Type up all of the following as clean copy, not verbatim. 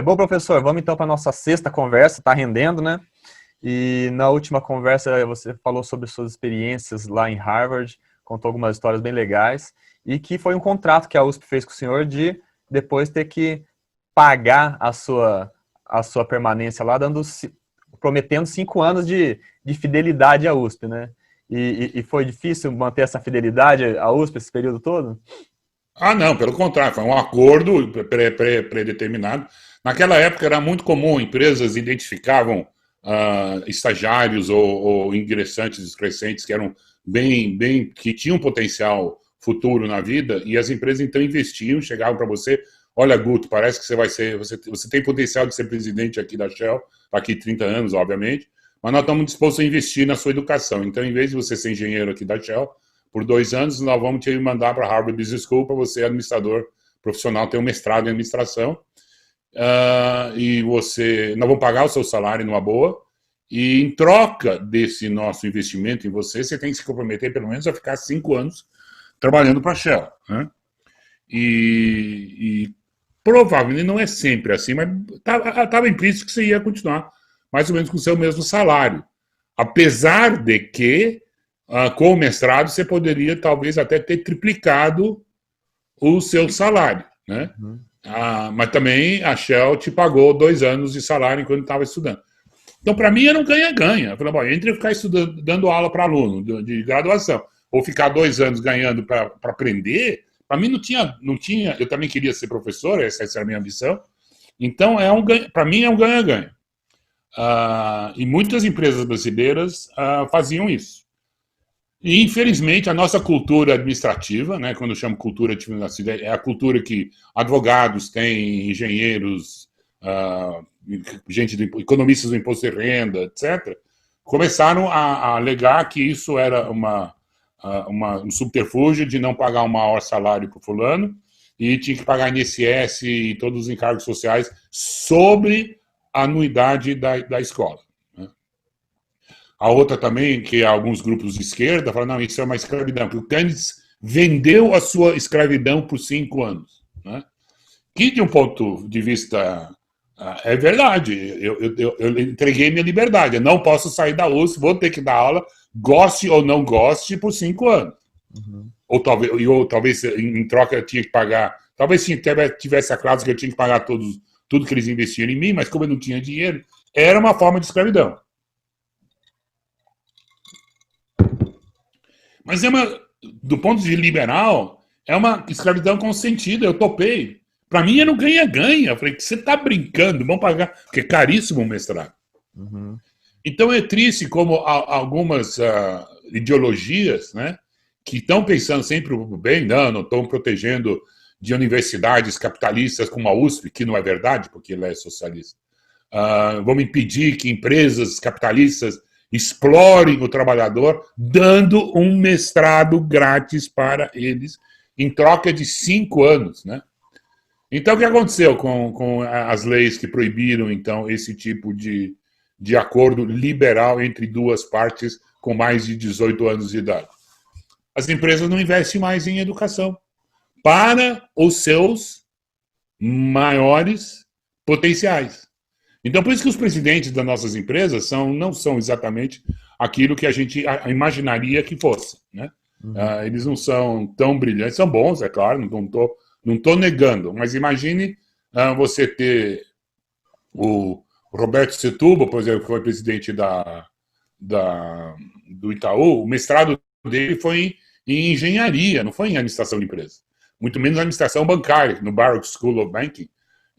Bom, professor, vamos então para a nossa sexta conversa, está rendendo, né? E na última conversa você falou sobre suas experiências lá em Harvard, contou algumas histórias bem legais, e que foi um contrato que a USP fez com o senhor de depois ter que pagar a sua permanência lá, prometendo 5 anos de fidelidade à USP, né? E foi difícil manter essa fidelidade à USP esse período todo? Ah, não, pelo contrário, foi um acordo predeterminado. Naquela época era muito comum, empresas identificavam estagiários ou ingressantes excrescentes que eram que tinham potencial futuro na vida, e as empresas então investiam, chegavam para você, olha, Guto, parece que você tem potencial de ser presidente aqui da Shell, daqui 30 anos, obviamente, mas nós estamos dispostos a investir na sua educação. Então, em vez de você ser engenheiro aqui da Shell, por 2 anos, nós vamos te mandar para a Harvard Business School para você, administrador profissional, ter um mestrado em administração. Nós vamos pagar o seu salário numa boa, e em troca desse nosso investimento em você, você tem que se comprometer pelo menos a ficar 5 anos trabalhando para a Shell. Né? E provavelmente não é sempre assim, mas estava implícito que você ia continuar mais ou menos com o seu mesmo salário. Apesar de que, com o mestrado, você poderia talvez até ter triplicado o seu salário. Né? Uhum. Mas também a Shell te pagou 2 anos de salário enquanto estava estudando. Então, para mim, era um ganha-ganha. Eu falei, bom, entre ficar estudando, dando aula para aluno de graduação, ou ficar 2 anos ganhando para aprender, para mim não tinha. Eu também queria ser professor, essa era a minha ambição. Então, para mim, é um ganha-ganha. E muitas empresas brasileiras faziam isso. E, infelizmente, a nossa cultura administrativa, né, quando eu chamo cultura administrativa, é a cultura que advogados têm, engenheiros, economistas do imposto de renda, etc., começaram a alegar que isso era um subterfúgio de não pagar um maior salário para o fulano e tinha que pagar INSS e todos os encargos sociais sobre a anuidade da escola. Né? A outra também, que alguns grupos de esquerda falam, não, isso é uma escravidão, porque o Keynes vendeu a sua escravidão por 5 anos. Né? Que, de um ponto de vista, é verdade, eu entreguei minha liberdade, eu não posso sair da USP, vou ter que dar aula, goste ou não goste, por 5 anos. Uhum. Ou talvez em troca eu tinha que pagar, talvez tivesse a cláusula que eu tinha que pagar tudo que eles investiram em mim, mas como eu não tinha dinheiro, era uma forma de escravidão. Mas do ponto de vista liberal, é uma escravidão consentida, eu topei. Para mim era um ganha-ganha. Eu falei, você está brincando, vamos pagar, porque é caríssimo o mestrado. Uhum. Então é triste como algumas ideologias, né, que estão pensando sempre o bem, não estão protegendo de universidades capitalistas como a USP, que não é verdade, porque ela é socialista. Vamos impedir que empresas capitalistas explorem o trabalhador, dando um mestrado grátis para eles, em troca de 5 anos. Né? Então, o que aconteceu com as leis que proibiram, então, esse tipo de acordo liberal entre duas partes com mais de 18 anos de idade? As empresas não investem mais em educação para os seus maiores potenciais. Então, por isso que os presidentes das nossas empresas não são exatamente aquilo que a gente imaginaria que fosse. Né? Uhum. Eles não são tão brilhantes, são bons, é claro, não estou negando, mas imagine você ter o Roberto Setúbal, por exemplo, que foi presidente do Itaú, o mestrado dele foi em engenharia, não foi em administração de empresas. Muito menos administração bancária, no Baruch School of Banking.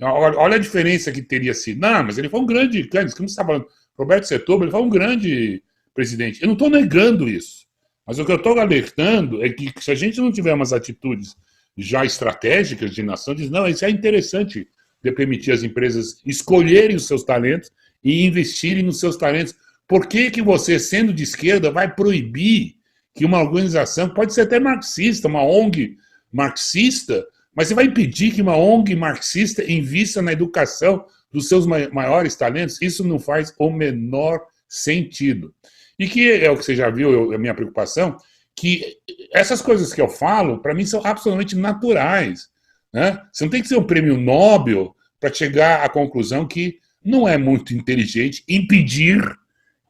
Olha a diferença que teria sido. Não, mas ele foi um grande, como você está falando, Roberto Setúbal, ele foi um grande presidente. Eu não estou negando isso. Mas o que eu estou alertando é que se a gente não tiver umas atitudes já estratégicas de nação, diz, não, isso é interessante de permitir as empresas escolherem os seus talentos e investirem nos seus talentos. Por que você, sendo de esquerda, vai proibir que uma organização, pode ser até marxista, uma ONG marxista, mas você vai impedir que uma ONG marxista invista na educação dos seus maiores talentos? Isso não faz o menor sentido. E que é o que você já viu, a minha preocupação, que essas coisas que eu falo, para mim, são absolutamente naturais. Né? Você não tem que ser um prêmio Nobel para chegar à conclusão que não é muito inteligente impedir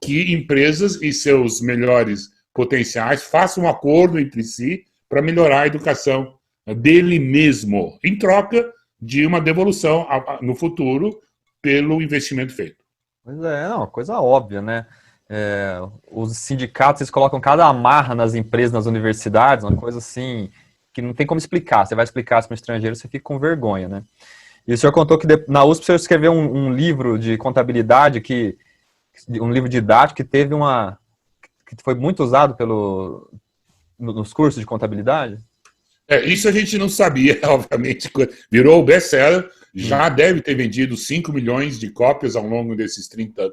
que empresas e seus melhores potenciais façam um acordo entre si para melhorar a educação dele mesmo, em troca de uma devolução no futuro pelo investimento feito. Pois é, não, coisa óbvia, né? Os sindicatos, eles colocam cada amarra nas empresas, nas universidades, uma coisa assim, que não tem como explicar. Você vai explicar isso para um estrangeiro, você fica com vergonha, né? E o senhor contou que na USP o senhor escreveu um livro de contabilidade, um livro didático que teve que foi muito usado nos cursos de contabilidade? Isso a gente não sabia, obviamente, virou o best-seller, já deve ter vendido 5 milhões de cópias ao longo desses 30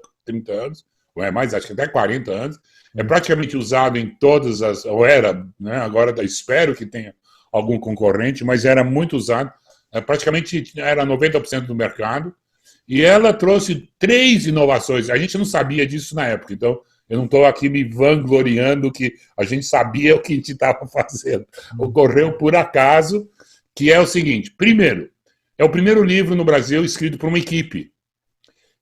anos, ou é mais, acho que até 40 anos, é praticamente usado em todas ou era, né, agora espero que tenha algum concorrente, mas era muito usado, praticamente era 90% do mercado, e ela trouxe 3 inovações, a gente não sabia disso na época, então eu não estou aqui me vangloriando que a gente sabia o que a gente estava fazendo. Ocorreu por acaso, que é o seguinte. Primeiro, é o primeiro livro no Brasil escrito por uma equipe.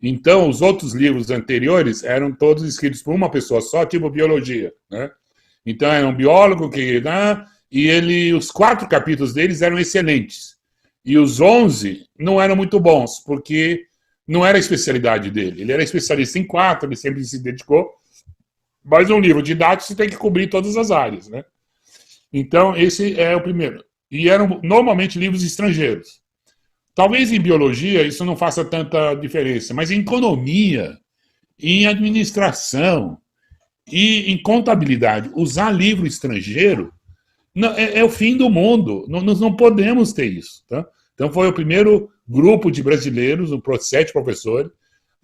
Então, os outros livros anteriores eram todos escritos por uma pessoa só, tipo biologia, né? Então, era um biólogo e os 4 capítulos deles eram excelentes. E os 11 não eram muito bons, porque não era a especialidade dele. Ele era especialista em 4, ele sempre se dedicou. Mas um livro didático você tem que cobrir todas as áreas, né? Então, esse é o primeiro. E eram normalmente livros estrangeiros. Talvez em biologia isso não faça tanta diferença, mas em economia, em administração e em contabilidade, usar livro estrangeiro é o fim do mundo. Nós não podemos ter isso. Tá? Então, foi o primeiro grupo de brasileiros, 7 professores,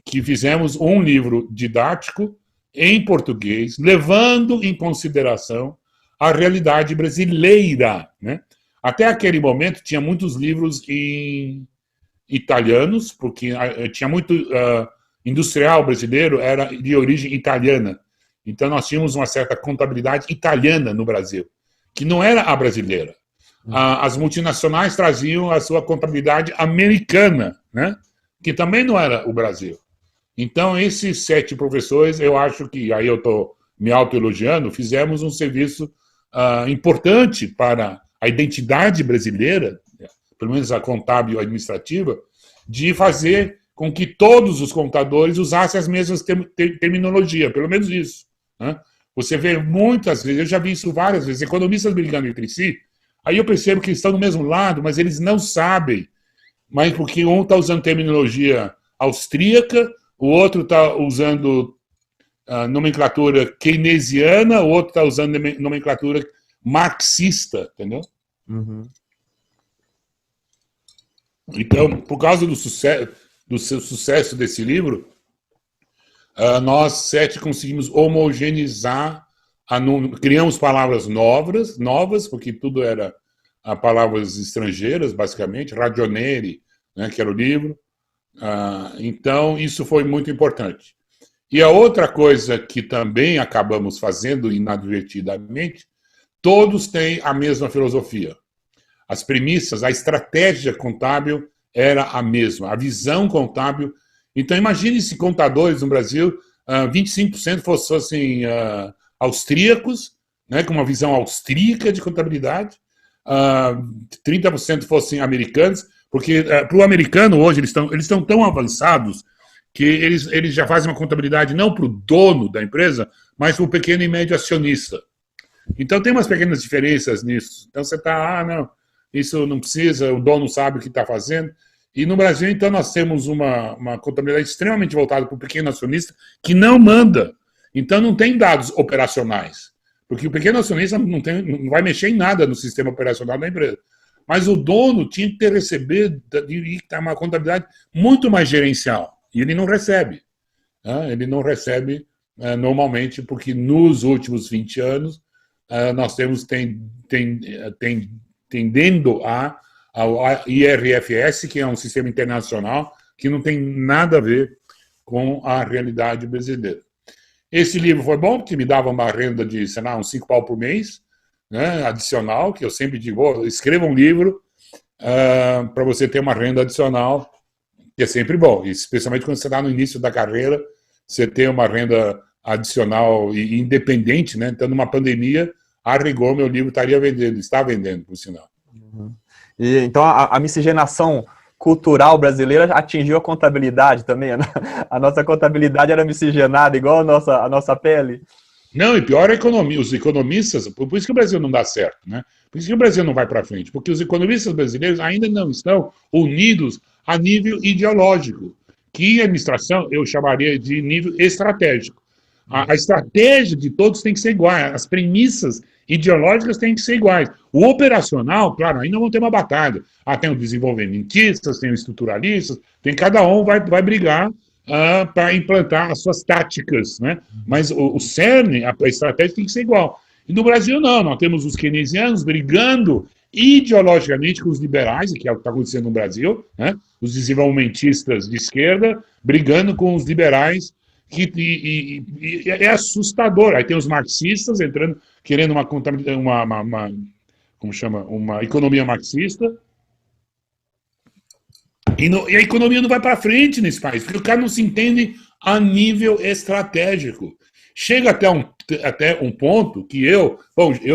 que fizemos um livro didático em português, levando em consideração a realidade brasileira, né? Até aquele momento tinha muitos livros em italianos, porque tinha muito industrial brasileiro era de origem italiana. Então nós tínhamos uma certa contabilidade italiana no Brasil, que não era a brasileira. As multinacionais traziam a sua contabilidade americana, né? Que também não era o Brasil. Então, esses 7 professores, eu acho que, aí eu estou me autoelogiando, fizemos um serviço importante para a identidade brasileira, pelo menos a contábil administrativa, de fazer com que todos os contadores usassem as mesmas terminologia, pelo menos isso. Né? Você vê muitas vezes, eu já vi isso várias vezes, economistas brigando entre si, aí eu percebo que eles estão do mesmo lado, mas eles não sabem, mas porque um está usando terminologia austríaca, o outro está usando nomenclatura keynesiana, o outro está usando nomenclatura marxista, entendeu? Uhum. Então, por causa do seu sucesso desse livro, nós 7 conseguimos homogeneizar, criamos palavras novas, porque tudo era palavras estrangeiras, basicamente, Ragioneri, né, que era o livro. Então, isso foi muito importante. E a outra coisa que também acabamos fazendo inadvertidamente, todos têm a mesma filosofia. As premissas, a estratégia contábil era a mesma, a visão contábil. Então, imagine se contadores no Brasil, 25% fossem austríacos, né, com uma visão austríaca de contabilidade, 30% fossem americanos, porque para o americano hoje eles estão tão avançados que eles já fazem uma contabilidade não para o dono da empresa, mas para o pequeno e médio acionista. Então tem umas pequenas diferenças nisso. Então você está, não, isso não precisa, o dono sabe o que está fazendo. E no Brasil, então, nós temos uma contabilidade extremamente voltada para o pequeno acionista que não manda. Então não tem dados operacionais. Porque o pequeno acionista não vai mexer em nada no sistema operacional da empresa. Mas o dono tinha que receber uma contabilidade muito mais gerencial. E ele não recebe. Ele não recebe normalmente, porque nos últimos 20 anos nós temos tendendo ao IRFS, que é um sistema internacional que não tem nada a ver com a realidade brasileira. Esse livro foi bom, porque me dava uma renda de, sei lá, uns 5 pau por mês, né, adicional, que eu sempre digo, escreva um livro para você ter uma renda adicional que é sempre bom, especialmente quando você está no início da carreira, você tem uma renda adicional e independente, né? Então, numa pandemia, a rigor, meu livro estaria vendendo, está vendendo, por sinal. Uhum. E, então, a miscigenação cultural brasileira atingiu a contabilidade também. A nossa contabilidade era miscigenada, igual a nossa pele. Não, e pior é a economia. Os economistas, por isso que o Brasil não dá certo, né? Por isso que o Brasil não vai para frente, porque os economistas brasileiros ainda não estão unidos a nível ideológico, que em administração eu chamaria de nível estratégico. A estratégia de todos tem que ser igual, as premissas ideológicas têm que ser iguais. O operacional, claro, ainda vão ter uma batalha. Tem os desenvolvimentistas, tem os estruturalistas, tem cada um vai brigar para implantar as suas táticas, né? Mas o cerne, a estratégia tem que ser igual. E no Brasil, não. Nós temos os keynesianos brigando ideologicamente com os liberais, que é o que está acontecendo no Brasil, né? Os desenvolvimentistas de esquerda brigando com os liberais, e é assustador. Aí tem os marxistas entrando, querendo uma economia marxista, e a economia não vai para frente nesse país, porque o cara não se entende a nível estratégico. Chega até um ponto que eu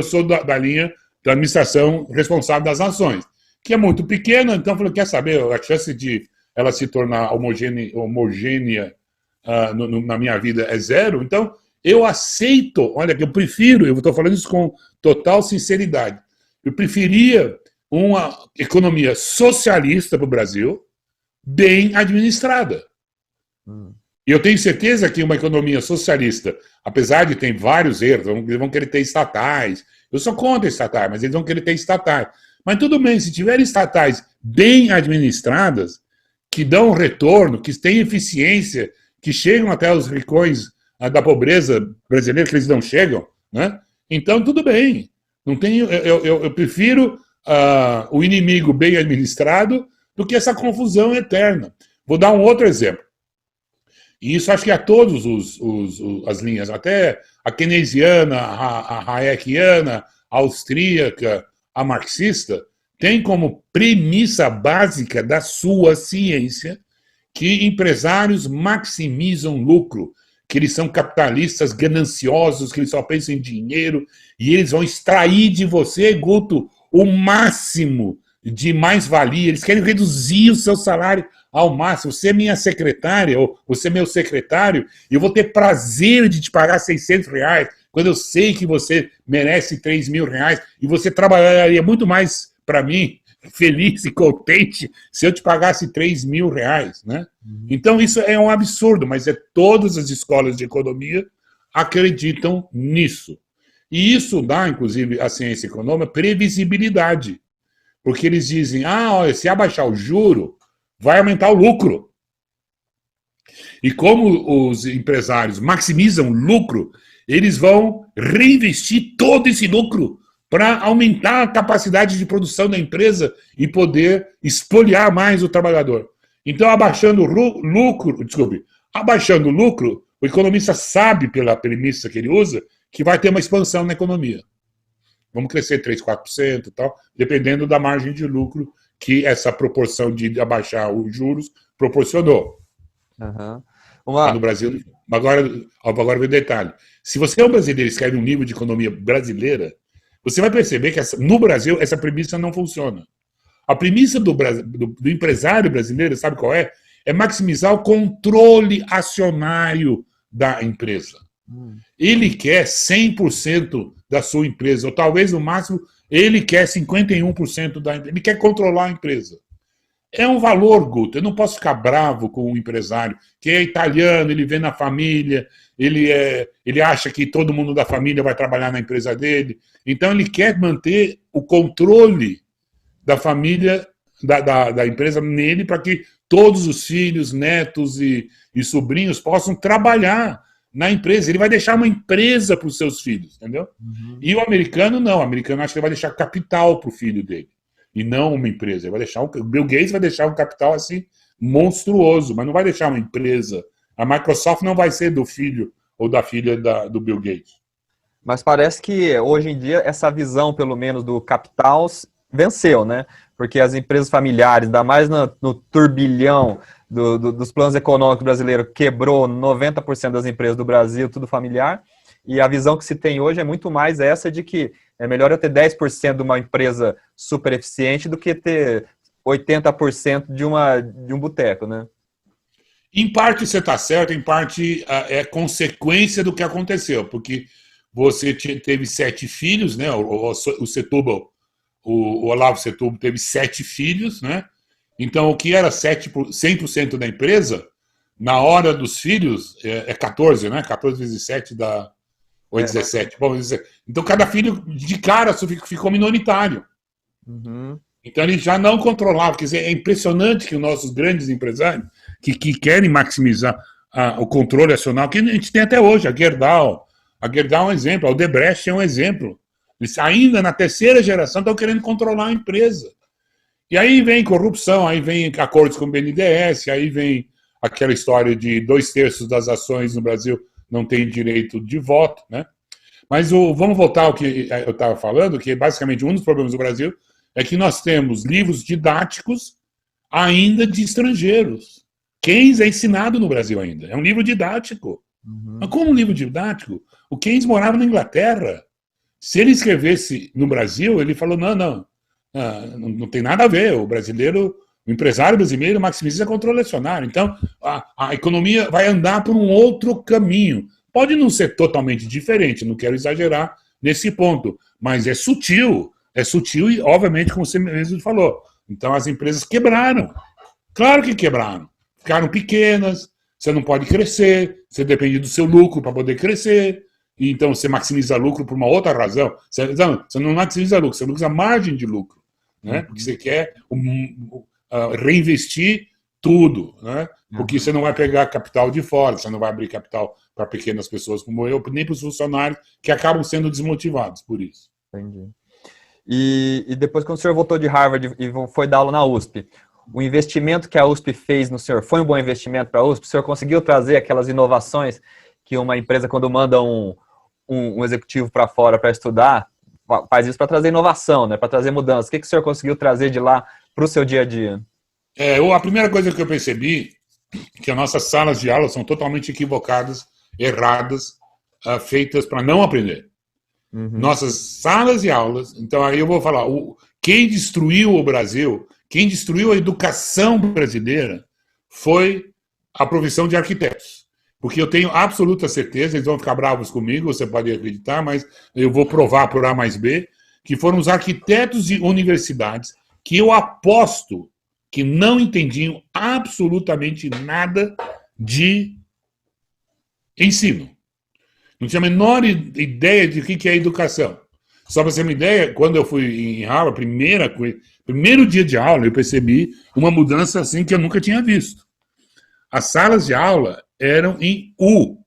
sou da linha da administração responsável das nações, que é muito pequena, então eu falei, quer saber, a chance de ela se tornar homogênea na minha vida é zero, então eu aceito, olha, eu prefiro, eu estou falando isso com total sinceridade, eu preferia uma economia socialista para o Brasil, bem administrada. E eu tenho certeza que uma economia socialista, apesar de ter vários erros, eles vão querer ter estatais. Eu sou contra estatais, mas eles vão querer ter estatais. Mas tudo bem, se tiverem estatais bem administradas, que dão retorno, que têm eficiência, que chegam até os rincões da pobreza brasileira, que eles não chegam, né? Então tudo bem. Não tenho, eu prefiro o inimigo bem administrado do que essa confusão eterna. Vou dar um outro exemplo. E isso acho que a todas as linhas, até a keynesiana, a hayekiana, a austríaca, a marxista, tem como premissa básica da sua ciência que empresários maximizam lucro, que eles são capitalistas gananciosos, que eles só pensam em dinheiro, e eles vão extrair de você, Guto, o máximo de mais-valia, eles querem reduzir o seu salário ao máximo. Você é minha secretária, ou você é meu secretário, e eu vou ter prazer de te pagar R$600, quando eu sei que você merece R$3.000, e você trabalharia muito mais para mim, feliz e contente, se eu te pagasse R$3.000, né? Então isso é um absurdo, mas todas as escolas de economia acreditam nisso. E isso dá, inclusive, à ciência econômica previsibilidade. Porque eles dizem, olha, se abaixar o juro, vai aumentar o lucro. E como os empresários maximizam o lucro, eles vão reinvestir todo esse lucro para aumentar a capacidade de produção da empresa e poder espoliar mais o trabalhador. Então, abaixando o lucro, o economista sabe, pela premissa que ele usa, que vai ter uma expansão na economia. Vamos crescer 3%, 4% e tal, dependendo da margem de lucro que essa proporção de abaixar os juros proporcionou. No Brasil, agora vem o detalhe. Se você é um brasileiro e escreve um livro de economia brasileira, você vai perceber que no Brasil essa premissa não funciona. A premissa do empresário brasileiro, sabe qual é? É maximizar o controle acionário da empresa. Ele quer 100% da sua empresa, ou talvez no máximo ele quer 51% da empresa. Ele quer controlar a empresa. É um valor, Guto. Eu não posso ficar bravo com o empresário, que é italiano, ele vem na família, ele acha que todo mundo da família vai trabalhar na empresa dele. Então ele quer manter o controle da família, da empresa nele, para que todos os filhos, netos e sobrinhos possam trabalhar na empresa. Ele vai deixar uma empresa para os seus filhos, entendeu? E o americano não. O americano acha que ele vai deixar capital para o filho dele. E não uma empresa. Ele vai deixar o Bill Gates vai deixar um capital assim monstruoso, mas não vai deixar uma empresa. A Microsoft não vai ser do filho ou da filha do Bill Gates. Mas parece que hoje em dia essa visão, pelo menos, do capital venceu, né? Porque as empresas familiares, ainda mais no turbilhão dos planos econômicos brasileiros, quebrou 90% das empresas do Brasil, tudo familiar. E a visão que se tem hoje é muito mais essa de que é melhor eu ter 10% de uma empresa super eficiente do que ter 80% de um boteco, né? Em parte você está certo, em parte é consequência do que aconteceu, porque você teve 7 filhos, né? O Setúbal, o Olavo Setúbal teve 7 filhos, né? Então, o que era 100% da empresa, na hora dos filhos, é 14, né? 14 vezes 7 dá... Ou 17. Bom, então, cada filho, de cara, ficou minoritário. Uhum. Então, ele já não controlava. Quer dizer, é impressionante que os nossos grandes empresários, que querem maximizar o controle acional, que a gente tem até hoje, a Gerdau é um exemplo, a Odebrecht é um exemplo. Eles, ainda na terceira geração, estão querendo controlar a empresa. E aí vem corrupção, aí vem acordos com o BNDES, aí vem aquela história de 2/3 das ações no Brasil não tem direito de voto, né? Mas vamos voltar ao que eu estava falando, que basicamente um dos problemas do Brasil é que nós temos livros didáticos ainda de estrangeiros. Keynes é ensinado no Brasil ainda, é um livro didático. Uhum. Mas como um livro didático? O Keynes morava na Inglaterra. Se ele escrevesse no Brasil, ele falou, não tem nada a ver, o empresário brasileiro maximiza controle acionário. Então, a economia vai andar por um outro caminho. Pode não ser totalmente diferente, não quero exagerar nesse ponto, mas é sutil e, obviamente, como você mesmo falou. Então, as empresas quebraram. Claro que quebraram. Ficaram pequenas, você não pode crescer, você depende do seu lucro para poder crescer, e então você maximiza lucro por uma outra razão. Você não maximiza lucro, você maximiza margem de lucro, né? Porque você quer reinvestir tudo, né? Porque você não vai pegar capital de fora, você não vai abrir capital para pequenas pessoas como eu, nem para os funcionários que acabam sendo desmotivados por isso. Entendi. E depois, quando o senhor voltou de Harvard e foi dar aula na USP, o investimento que a USP fez no senhor foi um bom investimento para a USP? O senhor conseguiu trazer aquelas inovações que uma empresa, quando manda um executivo para fora para estudar, faz isso para trazer inovação, né? Para trazer mudança. O que o senhor conseguiu trazer de lá para o seu dia a dia? A primeira coisa que eu percebi é que as nossas salas de aula são totalmente equivocadas, erradas, feitas para não aprender. Uhum. Nossas salas de aulas, então aí eu vou falar, quem destruiu o Brasil, quem destruiu a educação brasileira foi a profissão de arquitetos. Porque eu tenho absoluta certeza, eles vão ficar bravos comigo, você pode acreditar, mas eu vou provar por A mais B, que foram os arquitetos de universidades que eu aposto que não entendiam absolutamente nada de ensino. Não tinha a menor ideia de o que é educação. Só para você ter uma ideia, quando eu fui em Harvard, primeiro dia de aula, eu percebi uma mudança assim que eu nunca tinha visto. As salas de aula eram em U.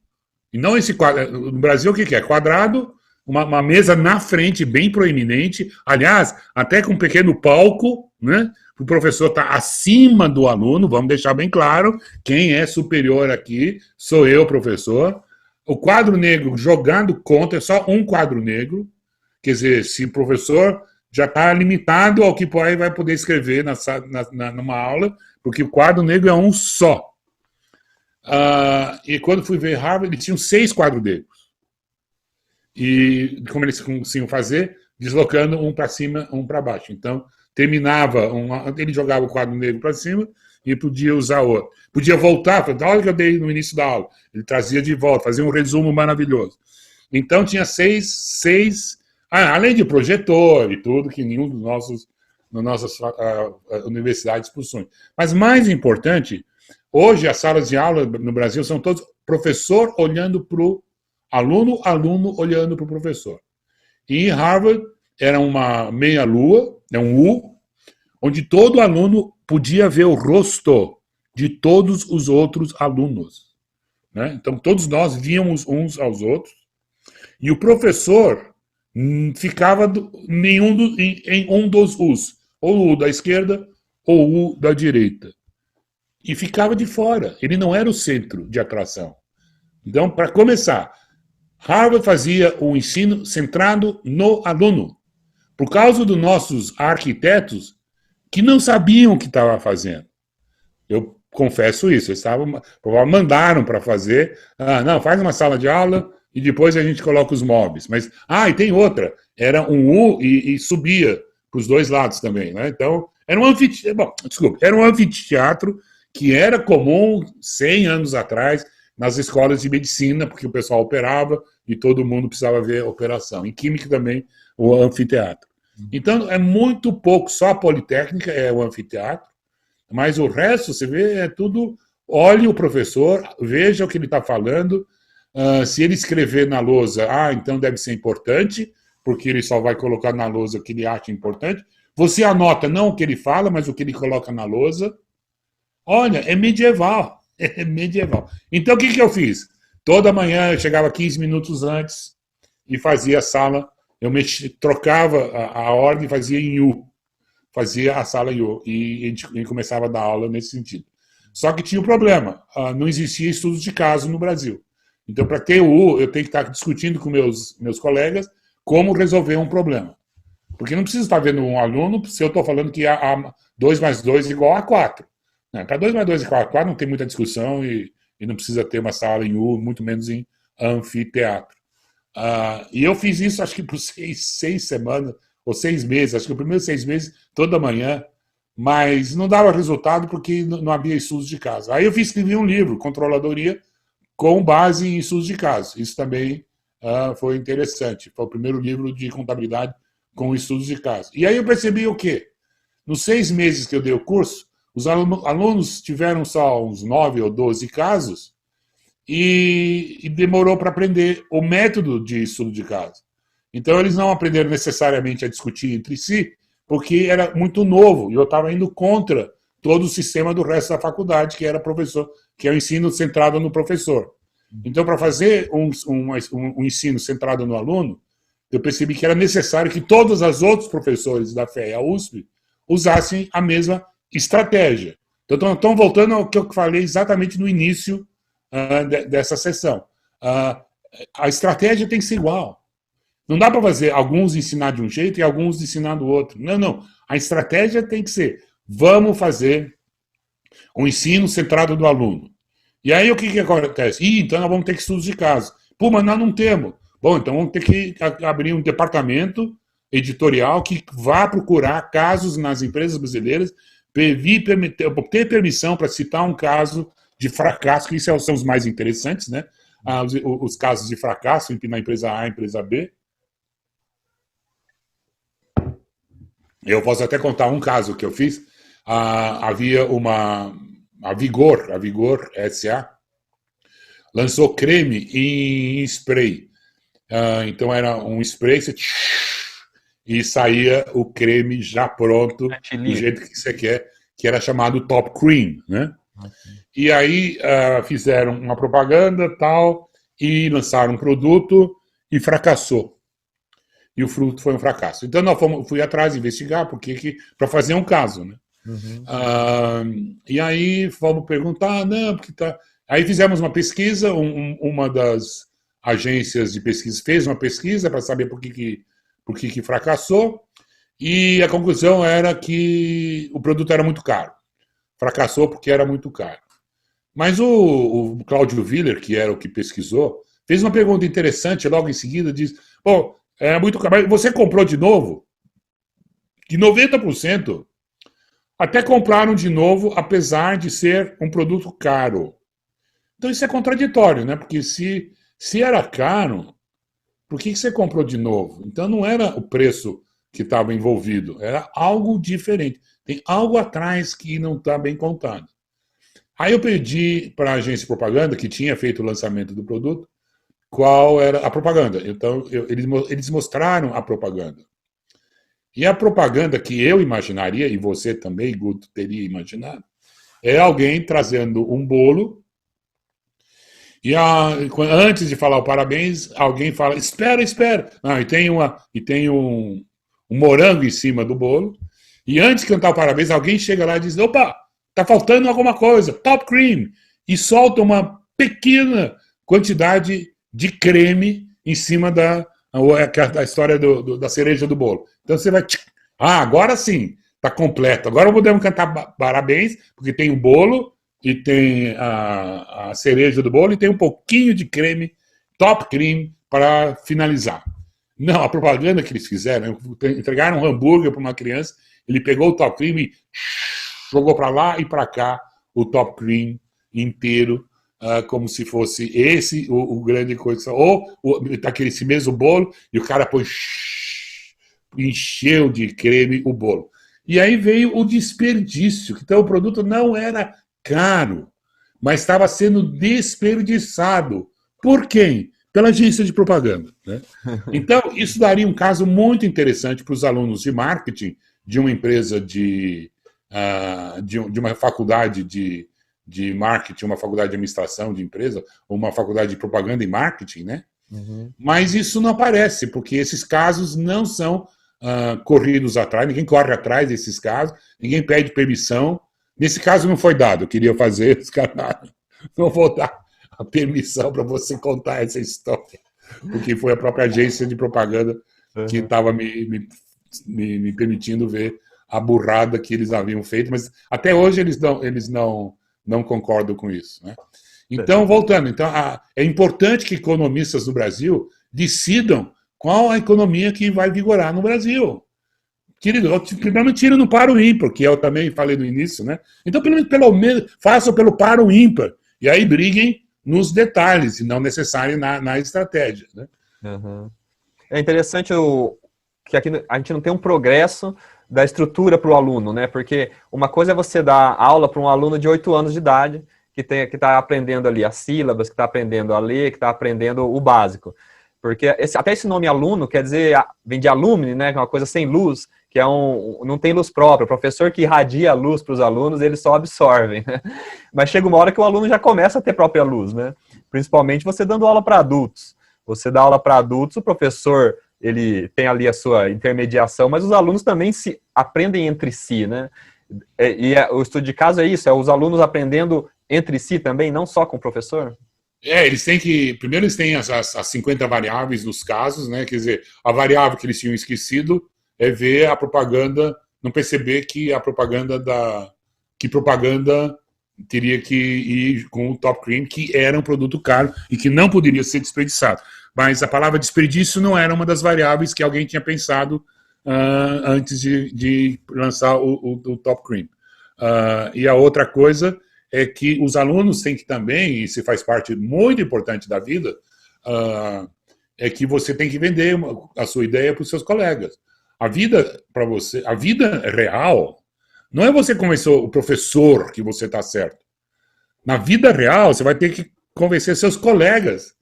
E não esse quadrado. No Brasil, o que é? Quadrado, uma mesa na frente, bem proeminente. Aliás, até com um pequeno palco, né? O professor está acima do aluno, vamos deixar bem claro. Quem é superior aqui sou eu, professor. O quadro negro jogando contra, é só um quadro negro. Quer dizer, se o professor já está limitado ao que vai poder escrever numa aula, porque o quadro negro é um só. E quando fui ver Harvard, eles tinham 6 quadros negros. E como eles conseguiam fazer? Deslocando um para cima, um para baixo. Então, terminava, ele jogava o quadro negro para cima e podia usar outro. Podia voltar, da hora que eu dei no início da aula, ele trazia de volta, fazia um resumo maravilhoso. Então, tinha 6 além de projetor e tudo, que nenhum das nossas universidades possui. Mas mais importante, hoje as salas de aula no Brasil são todos professor olhando para o aluno, aluno olhando para o professor. E em Harvard era uma meia-lua, um U, onde todo aluno podia ver o rosto de todos os outros alunos. Né? Então, todos nós víamos uns aos outros, e o professor ficava em um dos U's, ou o U da esquerda, ou o U da direita. E ficava de fora, ele não era o centro de atração. Então, para começar, Harvard fazia o ensino centrado no aluno. por causa dos nossos arquitetos que não sabiam o que estavam fazendo. Eu confesso isso, eles mandaram para fazer, não, faz uma sala de aula e depois a gente coloca os móveis. Mas, e tem outra, era um U e subia para os dois lados também, né? Então, era um anfiteatro que era comum 100 anos atrás nas escolas de medicina, porque o pessoal operava e todo mundo precisava ver a operação. Em química também, o anfiteatro. Então, é muito pouco, só a Politécnica é o anfiteatro, mas o resto, você vê, é tudo... Olhe o professor, veja o que ele está falando, se ele escrever na lousa, então deve ser importante, porque ele só vai colocar na lousa o que ele acha importante. Você anota não o que ele fala, mas o que ele coloca na lousa. Olha, é medieval. É medieval. Então, o que eu fiz? Toda manhã eu chegava 15 minutos antes e fazia a sala. Eu trocava a ordem e fazia em U. Fazia a sala em U. E a gente começava a dar aula nesse sentido. Só que tinha um problema. Não existia estudos de caso no Brasil. Então, para ter o U, eu tenho que estar discutindo com meus colegas como resolver um problema. Porque não precisa estar vendo um aluno se eu estou falando que 2 mais 2 é igual a 4. Para 2 mais 2 é igual a 4 não tem muita discussão e não precisa ter uma sala em U, muito menos em anfiteatro. E eu fiz isso acho que por 6 semanas ou 6 meses, acho que os primeiros 6 meses, toda manhã, mas não dava resultado porque não havia estudos de caso. Aí eu escrevi um livro, Controladoria, com base em estudos de caso. Isso também foi interessante. Foi o primeiro livro de contabilidade com estudos de caso. E aí eu percebi o quê? Nos 6 meses que eu dei o curso, os alunos tiveram só uns 9 ou 12 casos e demorou para aprender o método de estudo de caso. Então, eles não aprenderam necessariamente a discutir entre si, porque era muito novo e eu estava indo contra todo o sistema do resto da faculdade, que era professor, que é o ensino centrado no professor. Então, para fazer um ensino centrado no aluno, eu percebi que era necessário que todos os outros professores da FEA e a USP usassem a mesma estratégia. Então, estão voltando ao que eu falei exatamente no início dessa sessão. A estratégia tem que ser igual. Não dá para fazer alguns ensinar de um jeito e alguns ensinar do outro. Não. A estratégia tem que ser, vamos fazer um ensino centrado no aluno. E aí o que acontece? Então nós vamos ter que estudos de caso. Mas nós não temos. Bom, então vamos ter que abrir um departamento editorial que vá procurar casos nas empresas brasileiras, ter permissão para citar um caso de fracasso, que isso são os mais interessantes, né? Os casos de fracasso na empresa A e empresa B. Eu posso até contar um caso que eu fiz. Havia a Vigor SA, lançou creme em spray. Então era um spray e saía o creme já pronto, do jeito que você quer, que era chamado Top Cream, né? E aí fizeram uma propaganda tal e lançaram um produto e fracassou. E o fruto foi um fracasso. Então fui atrás investigar para fazer um caso, né? E aí fomos perguntar, porque tá. Aí fizemos uma pesquisa, uma das agências de pesquisa fez uma pesquisa para saber por que fracassou, e a conclusão era que o produto era muito caro. Fracassou porque era muito caro. Mas o Cláudio Willer, que era o que pesquisou, fez uma pergunta interessante logo em seguida, diz, é muito caro, mas você comprou de novo? De 90%, até compraram de novo, apesar de ser um produto caro. Então isso é contraditório, né? Porque se era caro, por que você comprou de novo? Então não era o preço que estava envolvido, era algo diferente. Tem algo atrás que não está bem contado. Aí eu pedi para a agência de propaganda, que tinha feito o lançamento do produto, qual era a propaganda. Então eles mostraram a propaganda. E a propaganda que eu imaginaria, e você também, Guto, teria imaginado, é alguém trazendo um bolo e antes de falar o parabéns, alguém fala, espera. E tem um morango em cima do bolo. E antes de cantar o parabéns, alguém chega lá e diz, opa, tá faltando alguma coisa, top cream. E solta uma pequena quantidade de creme em cima a história da cereja do bolo. Então você vai... agora sim, está completo. Agora podemos cantar parabéns, porque tem o bolo, e tem a cereja do bolo, e tem um pouquinho de creme, top cream, para finalizar. Não, a propaganda que eles fizeram, entregaram um hambúrguer para uma criança, ele pegou o top cream e jogou para lá e para cá o top cream inteiro, como se fosse esse o grande coisa. Ou esse mesmo bolo, e o cara põe, encheu de creme o bolo. E aí veio o desperdício. Então o produto não era caro, mas estava sendo desperdiçado. Por quem? Pela agência de propaganda. Né? Então, isso daria um caso muito interessante para os alunos de marketing de uma empresa de uma faculdade de marketing, uma faculdade de administração de empresa, ou uma faculdade de propaganda e marketing, né? Uhum. Mas isso não aparece, porque esses casos não são corridos atrás, ninguém corre atrás desses casos, ninguém pede permissão. Nesse caso não foi dado, eu queria fazer, os caras não vou dar a permissão para você contar essa história, porque foi a própria agência de propaganda que estava me permitindo ver a burrada que eles haviam feito, mas até hoje eles não concordam com isso. Né? Então, voltando, é importante que economistas do Brasil decidam qual a economia que vai vigorar no Brasil. Pelo menos tira no par ou ímpar, que eu também falei no início, né? Então, pelo menos, façam pelo par ou ímpar. E aí briguem nos detalhes, e não necessário na estratégia. Né? Uhum. É interessante que aqui a gente não tem um progresso da estrutura para o aluno, né? Porque uma coisa é você dar aula para um aluno de 8 anos de idade, que está aprendendo ali as sílabas, que está aprendendo a ler, que está aprendendo o básico. Porque até esse nome aluno quer dizer, vem de alumni, né? Que é uma coisa sem luz, que não tem luz própria. O professor que irradia a luz para os alunos, eles só absorvem. Né? Mas chega uma hora que o aluno já começa a ter própria luz, né? Principalmente você dando aula para adultos. Você dá aula para adultos, o professor ele tem ali a sua intermediação, mas os alunos também se aprendem entre si, né? O estudo de caso é isso, é os alunos aprendendo entre si também, não só com o professor? Eles têm que... Primeiro eles têm as 50 variáveis nos casos, né? Quer dizer, a variável que eles tinham esquecido é ver a propaganda, não perceber que a propaganda propaganda teria que ir com o top cream, que era um produto caro e que não poderia ser desperdiçado. Mas a palavra desperdício não era uma das variáveis que alguém tinha pensado antes de lançar o top cream. E a outra coisa é que os alunos têm que também, e isso faz parte muito importante da vida, é que você tem que vender a sua ideia para os seus colegas. A vida para você, a vida real, não é você convencer o professor que você está certo. Na vida real, você vai ter que convencer seus colegas,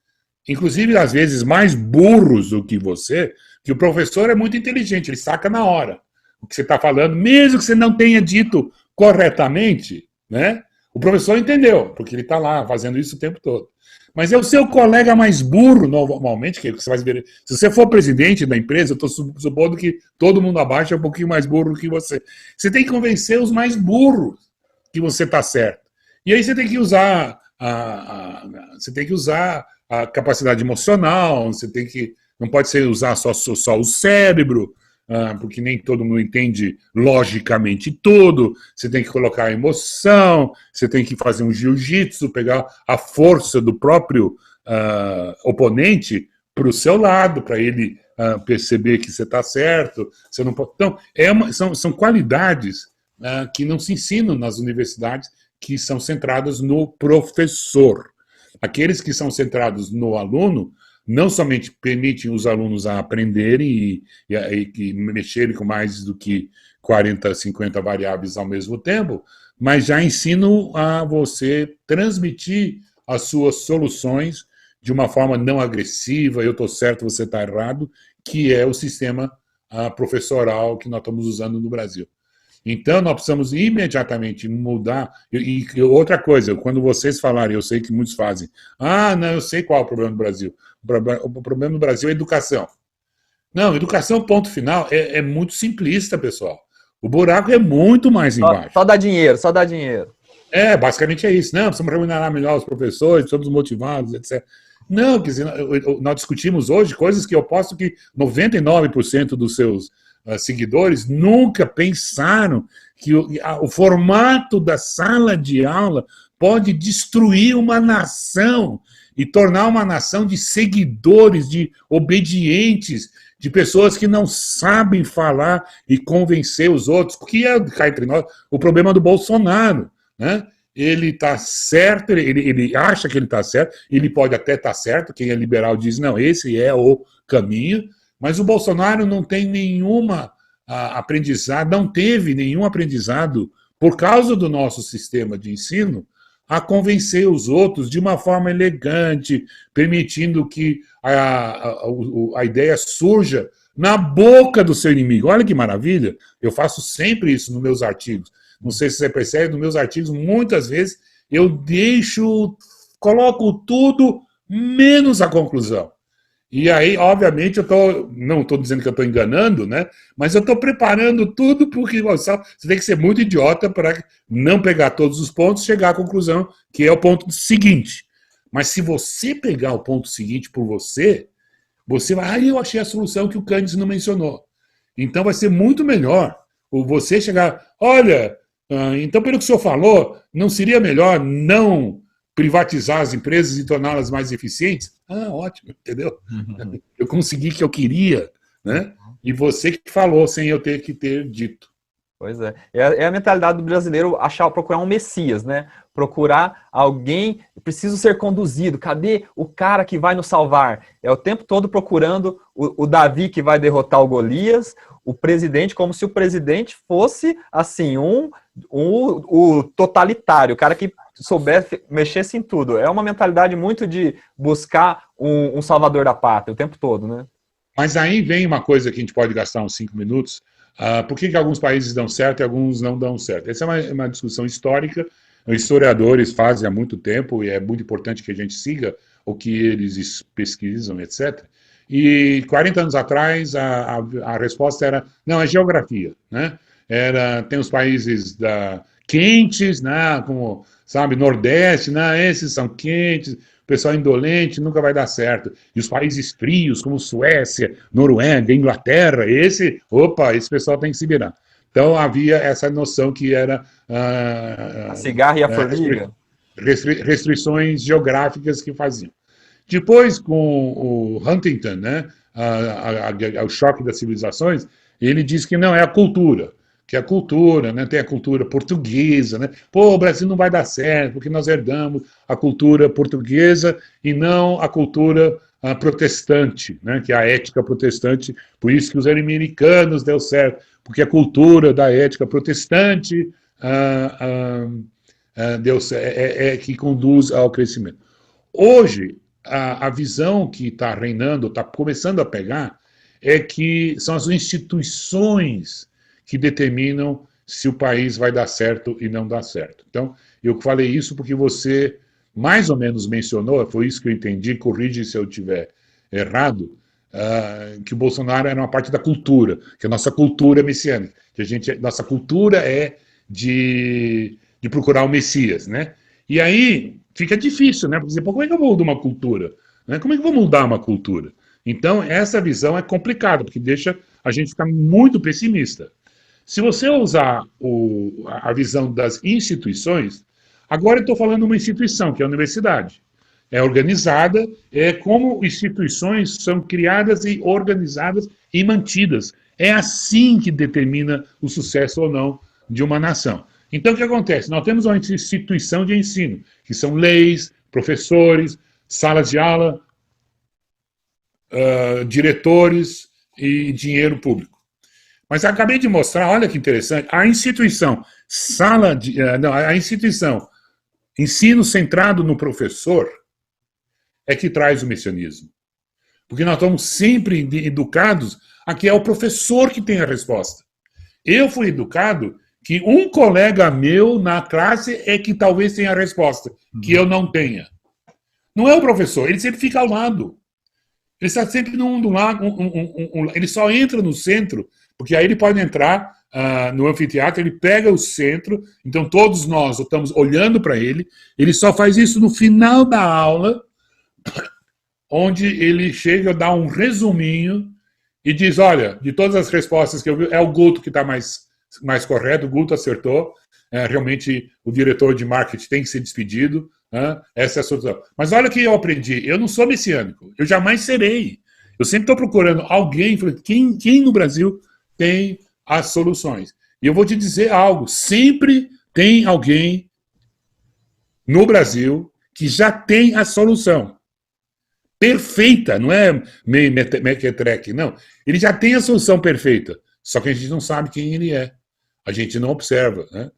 inclusive às vezes mais burros do que você, que o professor é muito inteligente, ele saca na hora o que você está falando, mesmo que você não tenha dito corretamente, né? O professor entendeu, porque ele está lá fazendo isso o tempo todo. Mas é o seu colega mais burro, normalmente, que você vai ver. Se você for presidente da empresa, eu estou supondo que todo mundo abaixo é um pouquinho mais burro do que você. Você tem que convencer os mais burros que você está certo. E aí você tem que usar a capacidade emocional, não pode ser usar só o cérebro, porque nem todo mundo entende logicamente tudo, você tem que colocar a emoção, você tem que fazer um jiu-jitsu, pegar a força do próprio oponente para o seu lado, para ele perceber que você está certo. Você não pode... Então, são qualidades que não se ensinam nas universidades, que são centradas no professor. Aqueles que são centrados no aluno não somente permitem os alunos a aprenderem e mexerem com mais do que 40, 50 variáveis ao mesmo tempo, mas já ensinam a você transmitir as suas soluções de uma forma não agressiva, eu estou certo, você está errado, que é o sistema professoral que nós estamos usando no Brasil. Então, nós precisamos imediatamente mudar. E outra coisa, quando vocês falarem, eu sei que muitos fazem, não, eu sei qual é o problema do Brasil. O problema do Brasil é educação. Não, educação, ponto final, é muito simplista, pessoal. O buraco é muito mais embaixo. Só dá dinheiro, só dá dinheiro. Basicamente é isso. Não, precisamos remunerar melhor os professores, precisamos motivá-los, etc. Não, quer dizer, nós discutimos hoje coisas que eu posto que 99% dos seus seguidores nunca pensaram que o formato da sala de aula pode destruir uma nação e tornar uma nação de seguidores, de obedientes, de pessoas que não sabem falar e convencer os outros, que é, cá entre nós, o problema do Bolsonaro, né? Ele está certo, ele acha que ele está certo, ele pode até estar certo, quem é liberal diz, não, esse é o caminho, mas o Bolsonaro não tem nenhuma aprendizado, não teve nenhum aprendizado, por causa do nosso sistema de ensino, a convencer os outros de uma forma elegante, permitindo que a ideia surja na boca do seu inimigo. Olha que maravilha, eu faço sempre isso nos meus artigos. Não sei se você percebe, nos meus artigos, muitas vezes, eu coloco tudo menos a conclusão. E aí, obviamente, não estou dizendo que eu estou enganando, né? Mas eu estou preparando tudo porque você tem que ser muito idiota para não pegar todos os pontos e chegar à conclusão, que é o ponto seguinte. Mas se você pegar o ponto seguinte por você vai, eu achei a solução que o Candice não mencionou. Então vai ser muito melhor você chegar, olha, então pelo que o senhor falou, não seria melhor não privatizar as empresas e torná-las mais eficientes? Ah, ótimo, entendeu? Eu consegui o que eu queria, né? E você que falou sem eu ter que ter dito. Pois é. É a mentalidade do brasileiro procurar um messias, né? Procurar alguém, preciso ser conduzido. Cadê o cara que vai nos salvar? É o tempo todo procurando o Davi que vai derrotar o Golias, o presidente, como se o presidente fosse, assim, o totalitário, o cara que soubesse, mexesse em tudo. É uma mentalidade muito de buscar um salvador da pátria o tempo todo, né? Mas aí vem uma coisa que a gente pode gastar uns 5 minutos. Por que alguns países dão certo e alguns não dão certo? Essa é uma discussão histórica. Os historiadores fazem há muito tempo e é muito importante que a gente siga o que eles pesquisam, etc. E 40 anos atrás a resposta era, não, é geografia, né? Tem os países quentes, né, como, sabe, Nordeste, né, esses são quentes, o pessoal indolente nunca vai dar certo. E os países frios, como Suécia, Noruega, Inglaterra, esse pessoal tem que se virar. Então havia essa noção que era a cigarra e a formiga. Restrições geográficas que faziam. Depois, com o Huntington, né, o choque das civilizações, ele diz que não, é a cultura. Que a cultura, né, tem a cultura portuguesa, né? Pô, o Brasil não vai dar certo, porque nós herdamos a cultura portuguesa e não a cultura protestante, né, que é a ética protestante, por isso que os americanos deu certo, porque a cultura da ética protestante deu certo, é que conduz ao crescimento. Hoje, a visão que está reinando, está começando a pegar, é que são as instituições que determinam se o país vai dar certo e não dar certo. Então, eu falei isso porque você mais ou menos mencionou, foi isso que eu entendi, corrige se eu estiver errado, que o Bolsonaro era uma parte da cultura, que a nossa cultura é messiânica, que nossa cultura é de procurar o Messias, né? E aí fica difícil, né? Porque, como é que eu vou mudar uma cultura? Né? Como é que eu vou mudar uma cultura? Então, essa visão é complicada, porque deixa a gente ficar muito pessimista. Se você usar a visão das instituições, agora eu estou falando de uma instituição, que é a universidade. É organizada, é como instituições são criadas e organizadas e mantidas. É assim que determina o sucesso ou não de uma nação. Então, o que acontece? Nós temos uma instituição de ensino, que são leis, professores, salas de aula, diretores e dinheiro público. Mas acabei de mostrar, olha que interessante, a instituição ensino centrado no professor é que traz o messianismo. Porque nós estamos sempre educados a que é o professor que tem a resposta. Eu fui educado que um colega meu na classe é que talvez tenha a resposta, que eu não tenha. Não é o professor, ele sempre fica ao lado. Ele está sempre do lado, ele só entra no centro, porque aí ele pode entrar no anfiteatro, ele pega o centro, então todos nós estamos olhando para ele, ele só faz isso no final da aula, onde ele chega a dar um resuminho e diz, olha, de todas as respostas que eu vi, é o Guto que está mais correto, o Guto acertou, realmente o diretor de marketing tem que ser despedido, essa é a solução. Mas olha o que eu aprendi, eu não sou messiânico, eu jamais serei. Eu sempre estou procurando alguém, quem no Brasil tem as soluções. E eu vou te dizer algo, sempre tem alguém no Brasil que já tem a solução. Perfeita, não é mequetrefe, não. Ele já tem a solução perfeita, só que a gente não sabe quem ele é. A gente não observa, né?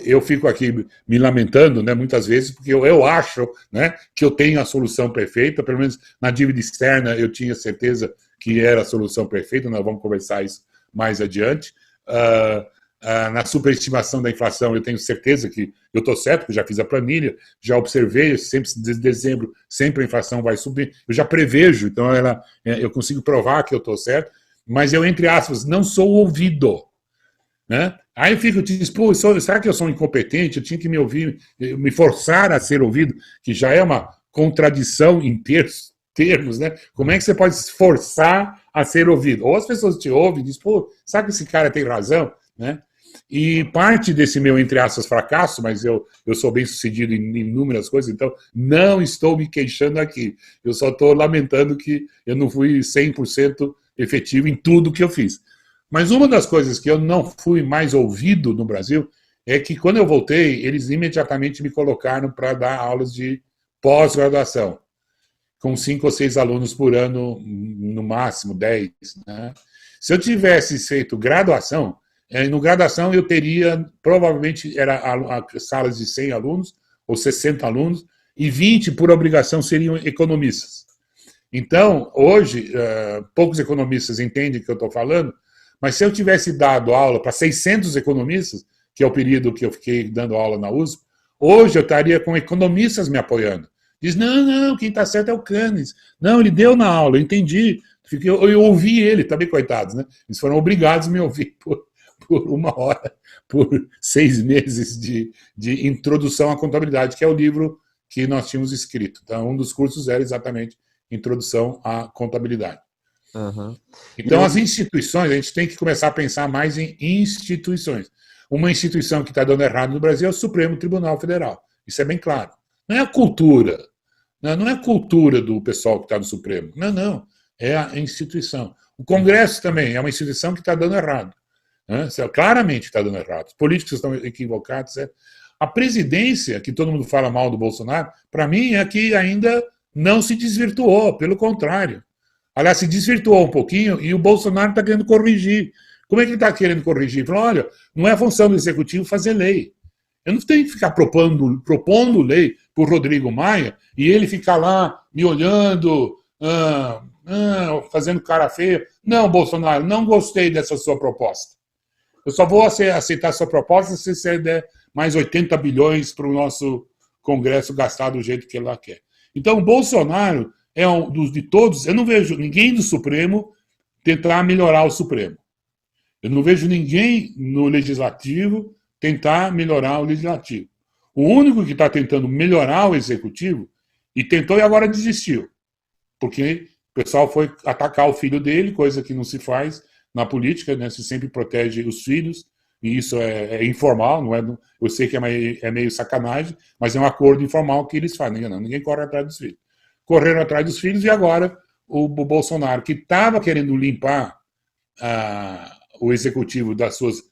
Eu fico aqui me lamentando, né, muitas vezes, porque eu acho, né, que eu tenho a solução perfeita, pelo menos na dívida externa eu tinha certeza que era a solução perfeita, nós vamos conversar isso mais adiante. Na superestimação da inflação, eu tenho certeza que eu estou certo, porque eu já fiz a planilha, já observei, sempre desde dezembro, sempre a inflação vai subir, eu já prevejo, então eu consigo provar que eu estou certo, mas eu, entre aspas, não sou ouvido. Né? Aí eu fico, pô, será que eu sou incompetente? Eu tinha que me ouvir, me forçar a ser ouvido, que já é uma contradição em termos, né? Como é que você pode se forçar a ser ouvido? Ou as pessoas te ouvem e dizem, pô, sabe que esse cara tem razão? Né? E parte desse meu, entre aspas, fracasso, mas eu sou bem sucedido em inúmeras coisas, então não estou me queixando aqui. Eu só estou lamentando que eu não fui 100% efetivo em tudo que eu fiz. Mas uma das coisas que eu não fui mais ouvido no Brasil é que, quando eu voltei, eles imediatamente me colocaram para dar aulas de pós-graduação, com 5 ou 6 alunos por ano, no máximo 10. Né? Se eu tivesse feito graduação, no graduação eu teria, provavelmente, salas de 100 alunos ou 60 alunos, e 20, por obrigação, seriam economistas. Então, hoje, poucos economistas entendem o que eu estou falando, mas se eu tivesse dado aula para 600 economistas, que é o período que eu fiquei dando aula na USP, hoje eu estaria com economistas me apoiando. Diz, não, quem está certo é o Keynes. Não, ele deu na aula, eu entendi. Eu ouvi ele, também, coitados, né? Eles foram obrigados a me ouvir por 1 hora, por 6 meses de introdução à contabilidade, que é o livro que nós tínhamos escrito. Então, um dos cursos era exatamente Introdução à Contabilidade. Uhum. Então, as instituições, a gente tem que começar a pensar mais em instituições. Uma instituição que está dando errado no Brasil é o Supremo Tribunal Federal. Isso é bem claro. Não é a cultura. Não é a cultura do pessoal que está no Supremo. Não. É a instituição. O Congresso também é uma instituição que está dando errado. Claramente está dando errado. Os políticos estão equivocados. A presidência, que todo mundo fala mal do Bolsonaro, para mim é que ainda não se desvirtuou, pelo contrário. Aliás, se desvirtuou um pouquinho e o Bolsonaro está querendo corrigir. Como é que ele está querendo corrigir? Falou, olha, não é função do Executivo fazer lei. Eu não tenho que ficar propondo lei para o Rodrigo Maia e ele ficar lá me olhando, fazendo cara feia. Não, Bolsonaro, não gostei dessa sua proposta. Eu só vou aceitar a sua proposta se você der mais 80 bilhões para o nosso Congresso gastar do jeito que ele lá quer. Então, o Bolsonaro é de todos, eu não vejo ninguém do Supremo tentar melhorar o Supremo. Eu não vejo ninguém no Legislativo tentar melhorar o Legislativo. O único que está tentando melhorar o Executivo, e tentou e agora desistiu, porque o pessoal foi atacar o filho dele, coisa que não se faz na política, né? Se sempre protege os filhos, e isso é informal, não é? Eu sei que é meio sacanagem, mas é um acordo informal que eles fazem. Ninguém corre atrás dos filhos. Correram atrás dos filhos e agora o Bolsonaro, que estava querendo limpar o Executivo das suas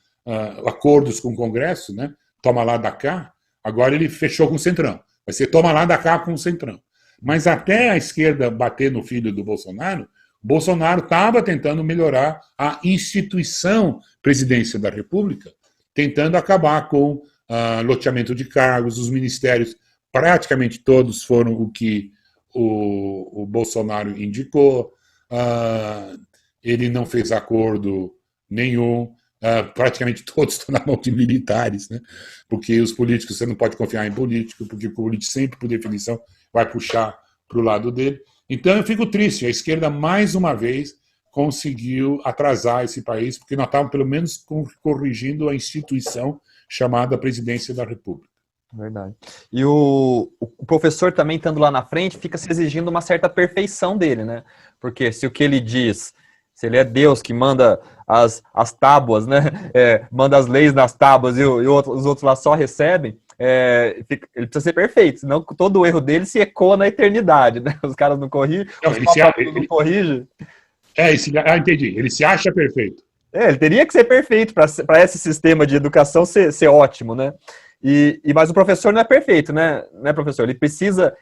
acordos com o Congresso, né? Toma lá da cá, agora ele fechou com o Centrão. Vai ser toma lá da cá com o Centrão. Mas até a esquerda bater no filho do Bolsonaro, o Bolsonaro estava tentando melhorar a instituição presidência da República, tentando acabar com loteamento de cargos, os ministérios, praticamente todos foram o que o Bolsonaro indicou, ele não fez acordo nenhum, praticamente todos estão na mão de militares, né? Porque os políticos, você não pode confiar em político, porque o político sempre, por definição, vai puxar para o lado dele. Então eu fico triste, a esquerda mais uma vez conseguiu atrasar esse país, porque nós estávamos pelo menos corrigindo a instituição chamada Presidência da República. Verdade. E o professor também, estando lá na frente, fica se exigindo uma certa perfeição dele, né? Porque se o que ele diz, se ele é Deus que manda as tábuas, né? Manda as leis nas tábuas e os outros lá só recebem, ele precisa ser perfeito, senão todo o erro dele se ecoa na eternidade, né? Os caras não corrigem, Não, os papas não corrigem. Entendi. Ele se acha perfeito. Ele teria que ser perfeito para esse sistema de educação ser ótimo, né? Mas o professor não é perfeito, né, professor? Ele precisa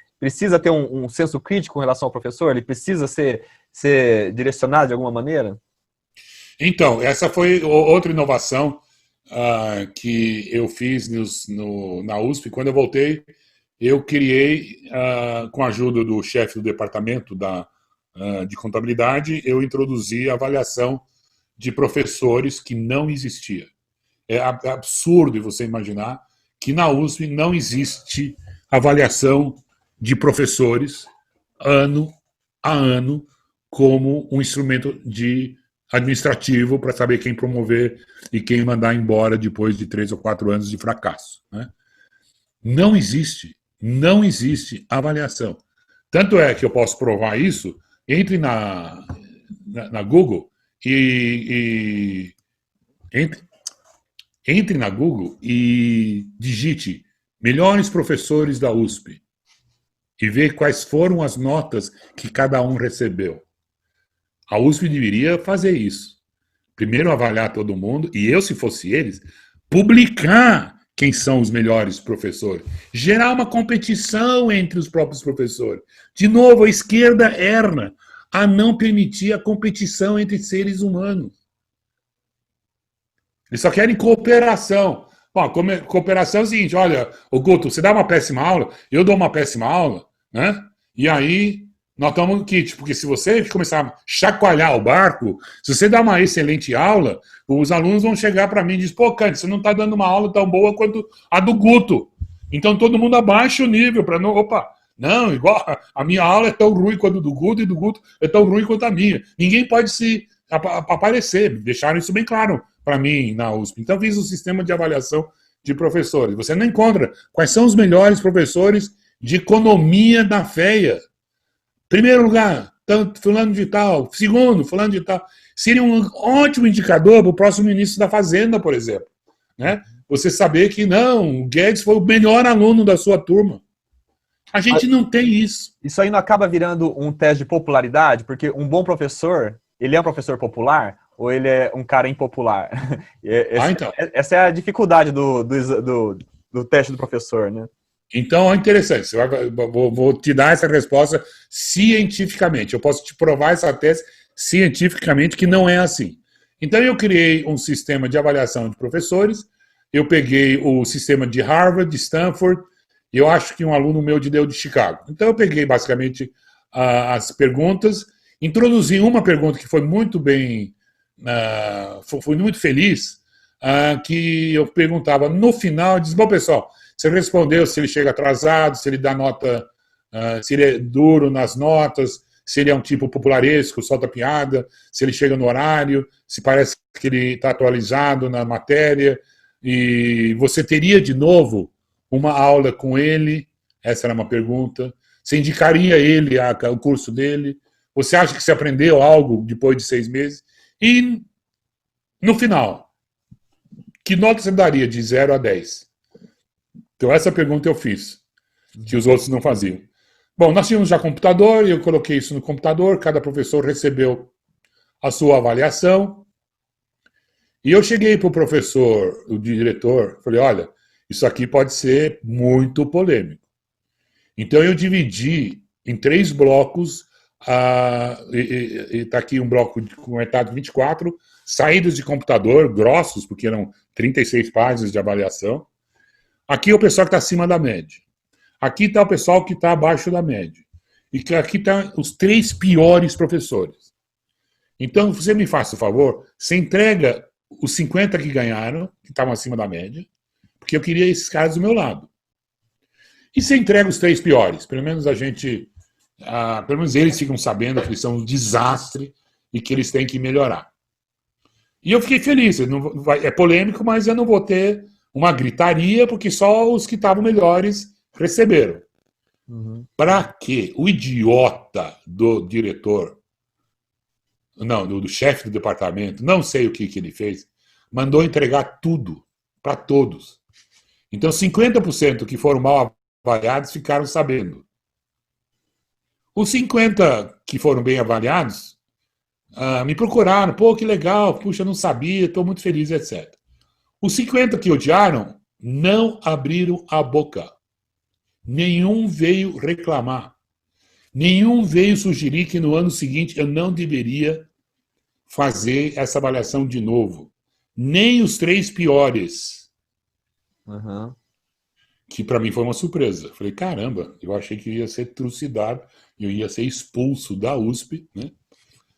ter um senso crítico em relação ao professor? Ele precisa ser direcionado de alguma maneira? Então, essa foi outra inovação que eu fiz na USP. Quando eu voltei, eu criei, com a ajuda do chefe do departamento de contabilidade, eu introduzi a avaliação de professores que não existia. É absurdo você imaginar que na USP não existe avaliação de professores ano a ano como um instrumento administrativo para saber quem promover e quem mandar embora depois de 3 ou 4 anos de fracasso. Né? Não existe avaliação. Tanto é que eu posso provar isso, entre na Google entre na Google e digite melhores professores da USP e ver quais foram as notas que cada um recebeu. A USP deveria fazer isso. Primeiro avaliar todo mundo e eu, se fosse eles, publicar quem são os melhores professores. Gerar uma competição entre os próprios professores. De novo, a esquerda erra a não permitir a competição entre seres humanos. Eles só querem cooperação. Bom, cooperação é o seguinte, olha, o Guto, você dá uma péssima aula, eu dou uma péssima aula, né? E aí nós estamos no kit, porque se você começar a chacoalhar o barco, se você dá uma excelente aula, os alunos vão chegar para mim e dizer, pô, Cante, você não está dando uma aula tão boa quanto a do Guto. Então todo mundo abaixa o nível para não... Opa, não, igual a minha aula é tão ruim quanto a do Guto e do Guto é tão ruim quanto a minha. Ninguém pode se aparecer, deixaram isso bem claro para mim na USP. Então fiz um sistema de avaliação de professores. Você não encontra quais são os melhores professores de economia da FEA. Primeiro lugar, fulano de tal. Segundo, fulano de tal. Seria um ótimo indicador para o próximo ministro da Fazenda, por exemplo. Né? Você saber que não, o Guedes foi o melhor aluno da sua turma. A gente não tem isso. Isso aí não acaba virando um teste de popularidade? Porque um bom professor, ele é um professor popular ou ele é um cara impopular? Então. Essa é a dificuldade do teste do professor, né? Então, é interessante. Vou te dar essa resposta cientificamente. Eu posso te provar essa tese cientificamente que não é assim. Então, eu criei um sistema de avaliação de professores. Eu peguei o sistema de Harvard, de Stanford, e eu acho que um aluno meu deu de Chicago. Então, eu peguei basicamente as perguntas, introduzi uma pergunta que foi muito bem, foi muito feliz, que eu perguntava no final, diz, bom, pessoal, você respondeu se ele chega atrasado, se ele dá nota, se ele é duro nas notas, se ele é um tipo popularesco, solta piada, se ele chega no horário, se parece que ele está atualizado na matéria, e você teria de novo uma aula com ele? Essa era uma pergunta. Você indicaria ele o curso dele? Você acha que você aprendeu algo depois de 6 meses? E, no final, que nota você daria de 0 a 10? Então, essa pergunta eu fiz, que os outros não faziam. Bom, nós tínhamos já computador, eu coloquei isso no computador, cada professor recebeu a sua avaliação, e eu cheguei para o professor, o diretor, falei, olha, isso aqui pode ser muito polêmico. Então, eu dividi em 3 blocos, está aqui um bloco com etapa 24, saídas de computador, grossos, porque eram 36 páginas de avaliação. Aqui é o pessoal que está acima da média. Aqui está o pessoal que está abaixo da média. E aqui estão os 3 piores professores. Então, você me faça o favor, você entrega os 50 que ganharam, que estavam acima da média, porque eu queria esses caras do meu lado. E você entrega os 3 piores. Pelo menos pelo menos eles ficam sabendo que eles são um desastre e que eles têm que melhorar. E eu fiquei feliz. É polêmico, mas eu não vou ter uma gritaria, porque só os que estavam melhores receberam. Para quê? O idiota do diretor, não, do chefe do departamento, não sei o que ele fez, mandou entregar tudo para todos. Então, 50% que foram mal avaliados ficaram sabendo. Os 50% que foram bem avaliados me procuraram. Pô, que legal, puxa, não sabia, estou muito feliz, etc. Os 50% que odiaram não abriram a boca. Nenhum veio reclamar. Nenhum veio sugerir que no ano seguinte eu não deveria fazer essa avaliação de novo. Nem os 3 piores. Que para mim foi uma surpresa. Falei, caramba, eu achei que eu ia ser trucidado, eu ia ser expulso da USP, né?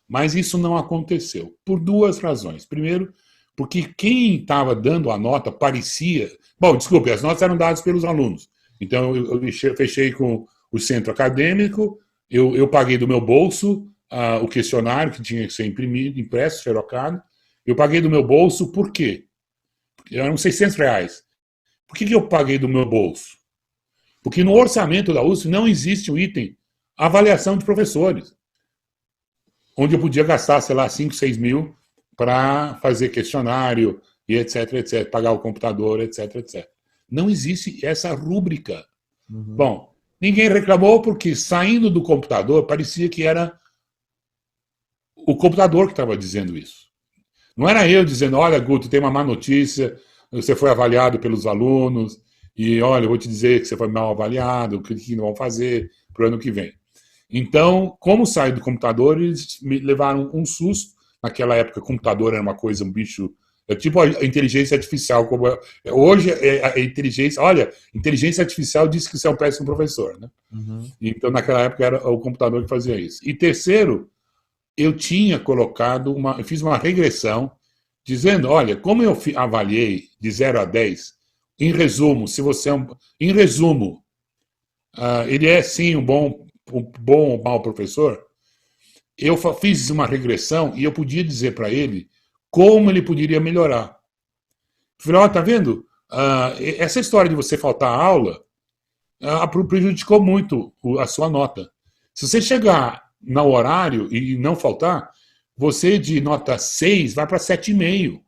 Mas isso não aconteceu, por 2 razões. Primeiro, porque quem estava dando a nota parecia... Bom, desculpe, as notas eram dadas pelos alunos. Então, eu fechei com o centro acadêmico, eu paguei do meu bolso o questionário que tinha que ser imprimido, impresso, xerocado. Eu paguei do meu bolso por quê? Eram R$600. Por que eu paguei do meu bolso? Porque no orçamento da USP não existe o item avaliação de professores, onde eu podia gastar, sei lá, 5, 6 mil para fazer questionário e etc, etc, pagar o computador, etc, etc. Não existe essa rúbrica. Bom, ninguém reclamou porque saindo do computador parecia que era o computador que estava dizendo isso. Não era eu dizendo, olha, Guto, tem uma má notícia, você foi avaliado pelos alunos, e olha, eu vou te dizer que você foi mal avaliado, o que não vão fazer para o ano que vem. Então, como saí do computador, eles me levaram um susto. Naquela época, computador era uma coisa, um bicho... É tipo a inteligência artificial. Como hoje, a inteligência... Olha, inteligência artificial disse que você é um péssimo professor, né? Então, naquela época, era o computador que fazia isso. E terceiro, eu tinha colocado eu fiz uma regressão, dizendo, olha, como eu avaliei de 0 a 10, em resumo, se você é em resumo, ele é sim um bom ou mau professor, eu fiz uma regressão e eu podia dizer para ele como ele poderia melhorar. Falei, ó, tá vendo? Essa história de você faltar a aula prejudicou muito a sua nota. Se você chegar no horário e não faltar, você de nota 6 vai para 7,5.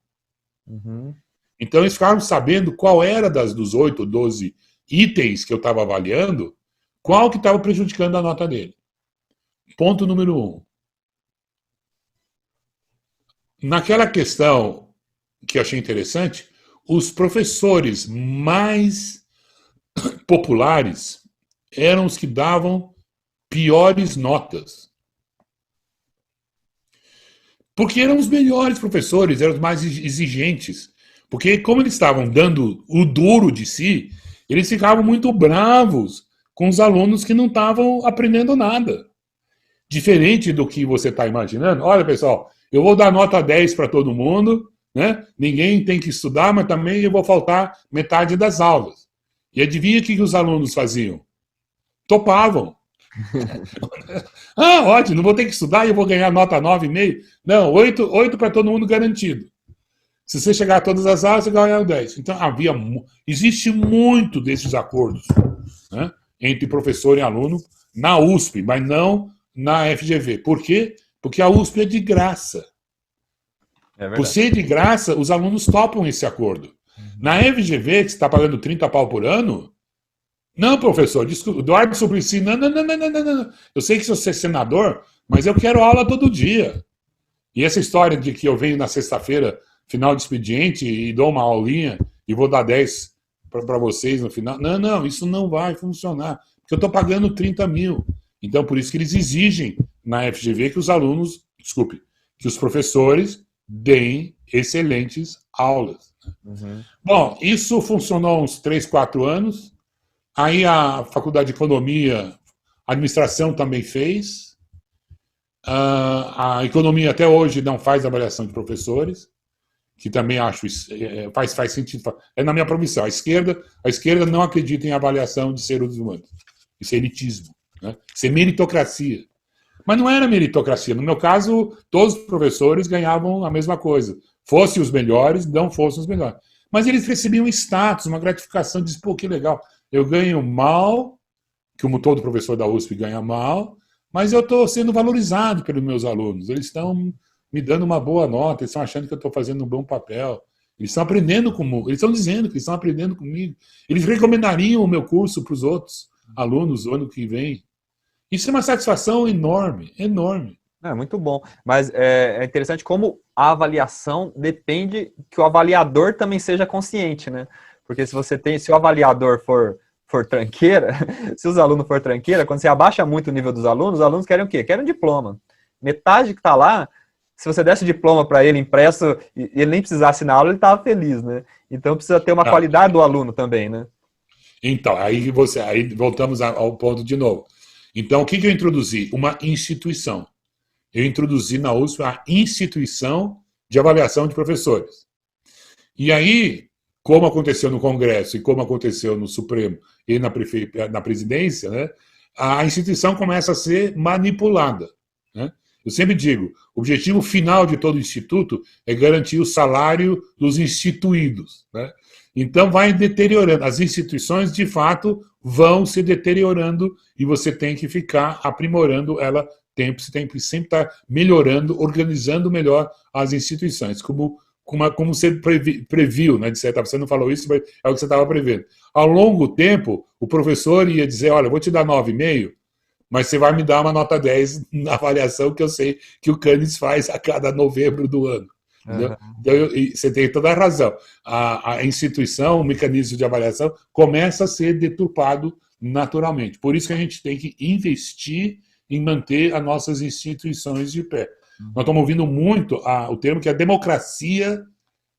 Então eles ficaram sabendo qual era dos 8 ou 12 itens que eu estava avaliando, qual que estava prejudicando a nota dele. Ponto número 1. Naquela questão que eu achei interessante, os professores mais populares eram os que davam piores notas. Porque eram os melhores professores, eram os mais exigentes. Porque como eles estavam dando o duro de si, eles ficavam muito bravos com os alunos que não estavam aprendendo nada. Diferente do que você está imaginando. Olha, pessoal, eu vou dar nota 10 para todo mundo, né? Ninguém tem que estudar, mas também eu vou faltar metade das aulas. E adivinha o que os alunos faziam? Topavam. Ótimo, não vou ter que estudar e eu vou ganhar nota 9,5. Não, 8 para todo mundo garantido. Se você chegar a todas as aulas, você ganha 10. Então, existe muito desses acordos, né, entre professor e aluno na USP, mas não na FGV. Por quê? Porque a USP é de graça. Por ser de graça, os alunos topam esse acordo. Na FGV, que você está pagando 30 pau por ano, não, professor, desculpa, Eduardo Suplicy, não. Eu sei que você é senador, mas eu quero aula todo dia. E essa história de que eu venho na sexta-feira, final de expediente, e dou uma aulinha, e vou dar 10 para vocês no final. Não, isso não vai funcionar, porque eu estou pagando 30 mil. Então, por isso que eles exigem na FGV que os alunos, que os professores deem excelentes aulas. Bom, isso funcionou uns 3, 4 anos. Aí a Faculdade de Economia, a administração também fez. A economia até hoje não faz avaliação de professores, que também acho faz sentido. É na minha profissão. A esquerda não acredita em avaliação de seres humanos. Isso é elitismo, né? Isso é meritocracia. Mas não era meritocracia. No meu caso, todos os professores ganhavam a mesma coisa. Fossem os melhores, não fossem os melhores. Mas eles recebiam status, uma gratificação, diz, pô, que legal, eu ganho mal, como todo professor da USP ganha mal, mas eu estou sendo valorizado pelos meus alunos, eles estão me dando uma boa nota, eles estão achando que eu estou fazendo um bom papel, eles estão aprendendo comigo, eles estão dizendo que eles estão aprendendo comigo, eles recomendariam o meu curso para os outros alunos no ano que vem. Isso é uma satisfação enorme, enorme. É muito bom, mas é interessante como a avaliação depende que o avaliador também seja consciente, né? Porque se o avaliador for tranqueira, se os alunos for tranqueira, quando você abaixa muito o nível dos alunos, os alunos querem o quê? Querem um diploma. Metade que está lá, se você desse o diploma para ele impresso e ele nem precisasse na aula, ele estava feliz, né? Então precisa ter uma qualidade do aluno também, né? Então, aí voltamos ao ponto de novo. Então, o que eu introduzi? Uma instituição. Eu introduzi na USP a instituição de avaliação de professores. E aí, como aconteceu no Congresso e como aconteceu no Supremo e na presidência, né, a instituição começa a ser manipulada. Né? Eu sempre digo, o objetivo final de todo instituto é garantir o salário dos instituídos. Né? Então, vai deteriorando. As instituições, de fato, vão se deteriorando e você tem que ficar aprimorando ela. Você tem que sempre estar melhorando, organizando melhor as instituições, como você previu, né, de certa forma. Você não falou isso, mas é o que você estava prevendo. Ao longo do tempo, o professor ia dizer, olha, eu vou te dar 9,5, mas você vai me dar uma nota 10 na avaliação que eu sei que o Cannes faz a cada novembro do ano. Entendeu? Então, você tem toda a razão. A instituição, o mecanismo de avaliação, começa a ser deturpado naturalmente. Por isso que a gente tem que investir em manter as nossas instituições de pé. Nós estamos ouvindo muito o termo que a democracia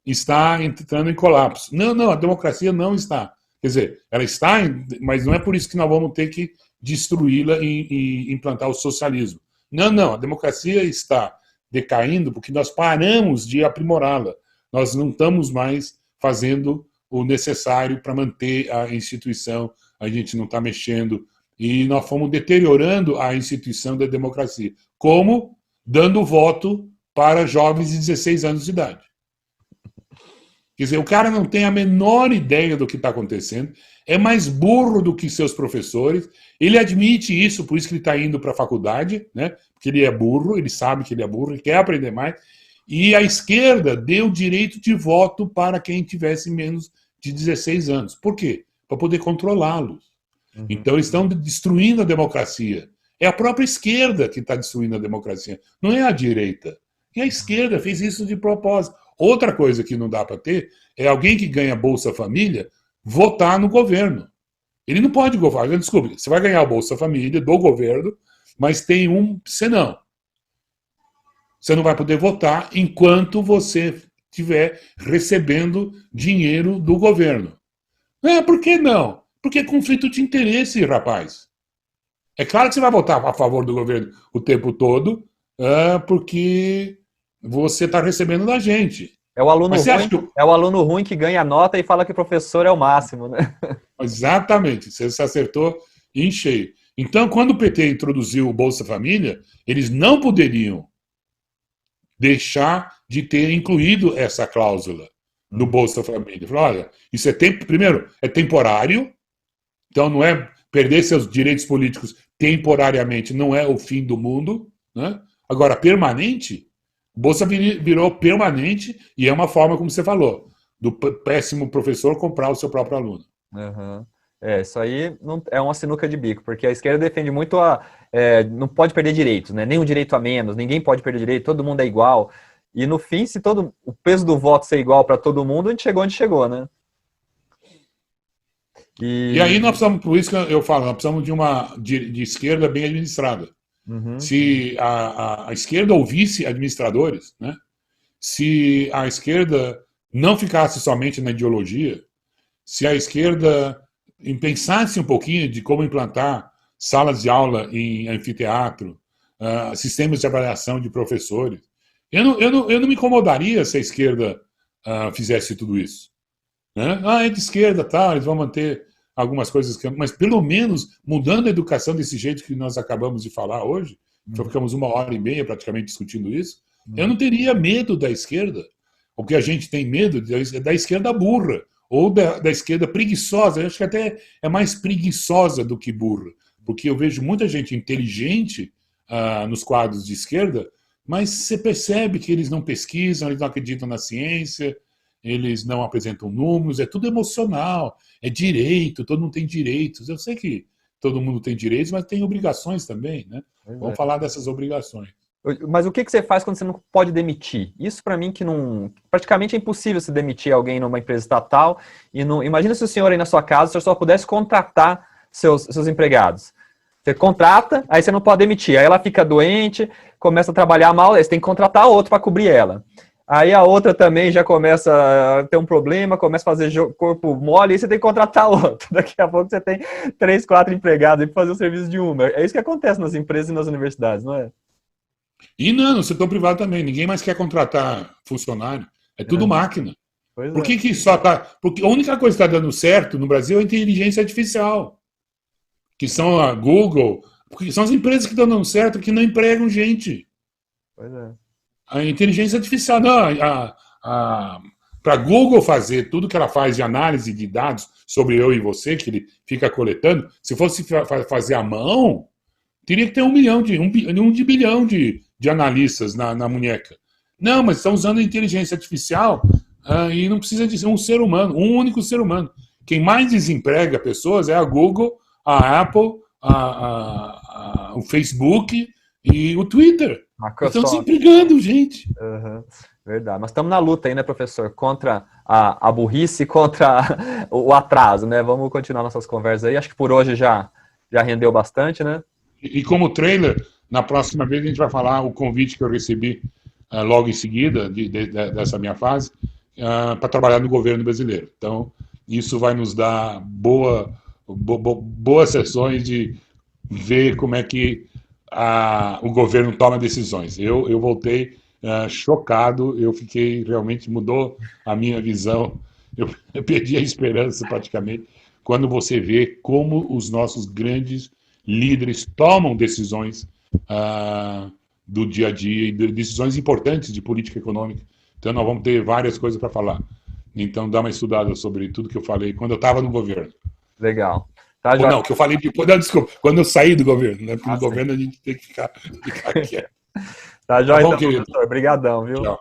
está entrando em colapso. Não, a democracia não está. Quer dizer, ela está, mas não é por isso que nós vamos ter que destruí-la e implantar o socialismo. Não, a democracia está decaindo porque nós paramos de aprimorá-la. Nós não estamos mais fazendo o necessário para manter a instituição, a gente não está mexendo. E nós fomos deteriorando a instituição da democracia. Como? Dando voto para jovens de 16 anos de idade. Quer dizer, o cara não tem a menor ideia do que está acontecendo, é mais burro do que seus professores, ele admite isso, por isso que ele está indo para a faculdade, né? Porque ele é burro, ele sabe que ele é burro, ele quer aprender mais, e a esquerda deu direito de voto para quem tivesse menos de 16 anos. Por quê? Para poder controlá-los. Então, eles estão destruindo a democracia. É a própria esquerda que está destruindo a democracia, não é a direita. E a esquerda fez isso de propósito. Outra coisa que não dá para ter é alguém que ganha Bolsa Família votar no governo. Ele não pode governar. Desculpe, você vai ganhar a Bolsa Família do governo, mas tem um senão. Você não vai poder votar enquanto você estiver recebendo dinheiro do governo. Por que não? Porque é conflito de interesse, rapaz. É claro que você vai votar a favor do governo o tempo todo, porque você está recebendo da gente. É o aluno ruim que ganha nota e fala que o professor é o máximo, né? Exatamente, você se acertou em cheio. Então, quando o PT introduziu o Bolsa Família, eles não poderiam deixar de ter incluído essa cláusula no Bolsa Família. Falaram, olha, isso primeiro, é temporário, então não é perder seus direitos políticos temporariamente, não é o fim do mundo, né? Agora, permanente, Bolsa virou permanente e é uma forma, como você falou, do péssimo professor comprar o seu próprio aluno. Uhum. Isso aí não, é uma sinuca de bico, porque a esquerda defende muito não pode perder direitos, né? Nenhum direito a menos, ninguém pode perder direito, todo mundo é igual. E no fim, se o peso do voto ser igual para todo mundo, a gente chegou onde chegou, né? E aí nós precisamos, por isso que eu falo, nós precisamos de esquerda bem administrada. Se a esquerda ouvisse administradores, né? Se a esquerda não ficasse somente na ideologia, se a esquerda pensasse um pouquinho de como implantar salas de aula em anfiteatro, sistemas de avaliação de professores, eu não me incomodaria se a esquerda fizesse tudo isso. Né? É de esquerda, tá, eles vão manter algumas coisas, mas pelo menos mudando a educação desse jeito que nós acabamos de falar hoje, só ficamos 1h30 praticamente discutindo isso, eu não teria medo da esquerda. O que a gente tem medo é da esquerda burra, ou da esquerda preguiçosa. Eu acho que até é mais preguiçosa do que burra, porque eu vejo muita gente inteligente nos quadros de esquerda, mas você percebe que eles não pesquisam, eles não acreditam na ciência, eles não apresentam números, é tudo emocional, é direito, todo mundo tem direitos. Eu sei que todo mundo tem direitos, mas tem obrigações também, né? Vamos falar dessas obrigações. Mas o que você faz quando você não pode demitir? Isso para mim que não... Praticamente é impossível se demitir alguém numa empresa estatal. E não... Imagina se o senhor aí na sua casa, o senhor só pudesse contratar seus empregados. Você contrata, aí você não pode demitir. Aí ela fica doente, começa a trabalhar mal, aí você tem que contratar outro para cobrir ela. Aí a outra também já começa a ter um problema, começa a fazer corpo mole, e você tem que contratar outro. Daqui a pouco você tem 3, 4 empregados para fazer o serviço de uma. É isso que acontece nas empresas e nas universidades, não é? E não, no setor privado também. Ninguém mais quer contratar funcionário. É tudo máquina. Por que só tá... Porque a única coisa que está dando certo no Brasil é a inteligência artificial. Que são a Google. Porque são as empresas que estão dando certo que não empregam gente. Pois é. A inteligência artificial, não. Para a Google fazer tudo que ela faz de análise de dados sobre eu e você, que ele fica coletando, se fosse fazer à mão, teria que ter 1 bilhão de analistas na munheca. Não, mas estão usando a inteligência artificial e não precisa de ser um ser humano, um único ser humano. Quem mais desemprega pessoas é a Google, a Apple, o Facebook e o Twitter. Estão desempregando, gente. Verdade. Mas estamos na luta aí, né, professor? Contra a burrice, contra o atraso, né? Vamos continuar nossas conversas aí. Acho que por hoje já rendeu bastante, né? E como trailer, na próxima vez a gente vai falar o convite que eu recebi logo em seguida dessa minha fase para trabalhar no governo brasileiro. Então, isso vai nos dar boas sessões de ver como é que o governo toma decisões. Eu voltei chocado, eu fiquei, realmente mudou a minha visão, eu perdi a esperança praticamente, quando você vê como os nossos grandes líderes tomam decisões do dia a dia, e decisões importantes de política econômica. Então nós vamos ter várias coisas para falar. Então dá uma estudada sobre tudo que eu falei quando eu estava no governo. Legal. Tá, ou não, que eu falei depois, não, desculpa, quando eu saí do governo, né? Porque no sim. governo a gente tem que ficar quieto. Tá, joia, bom, então, professor. Obrigadão, viu? Tchau.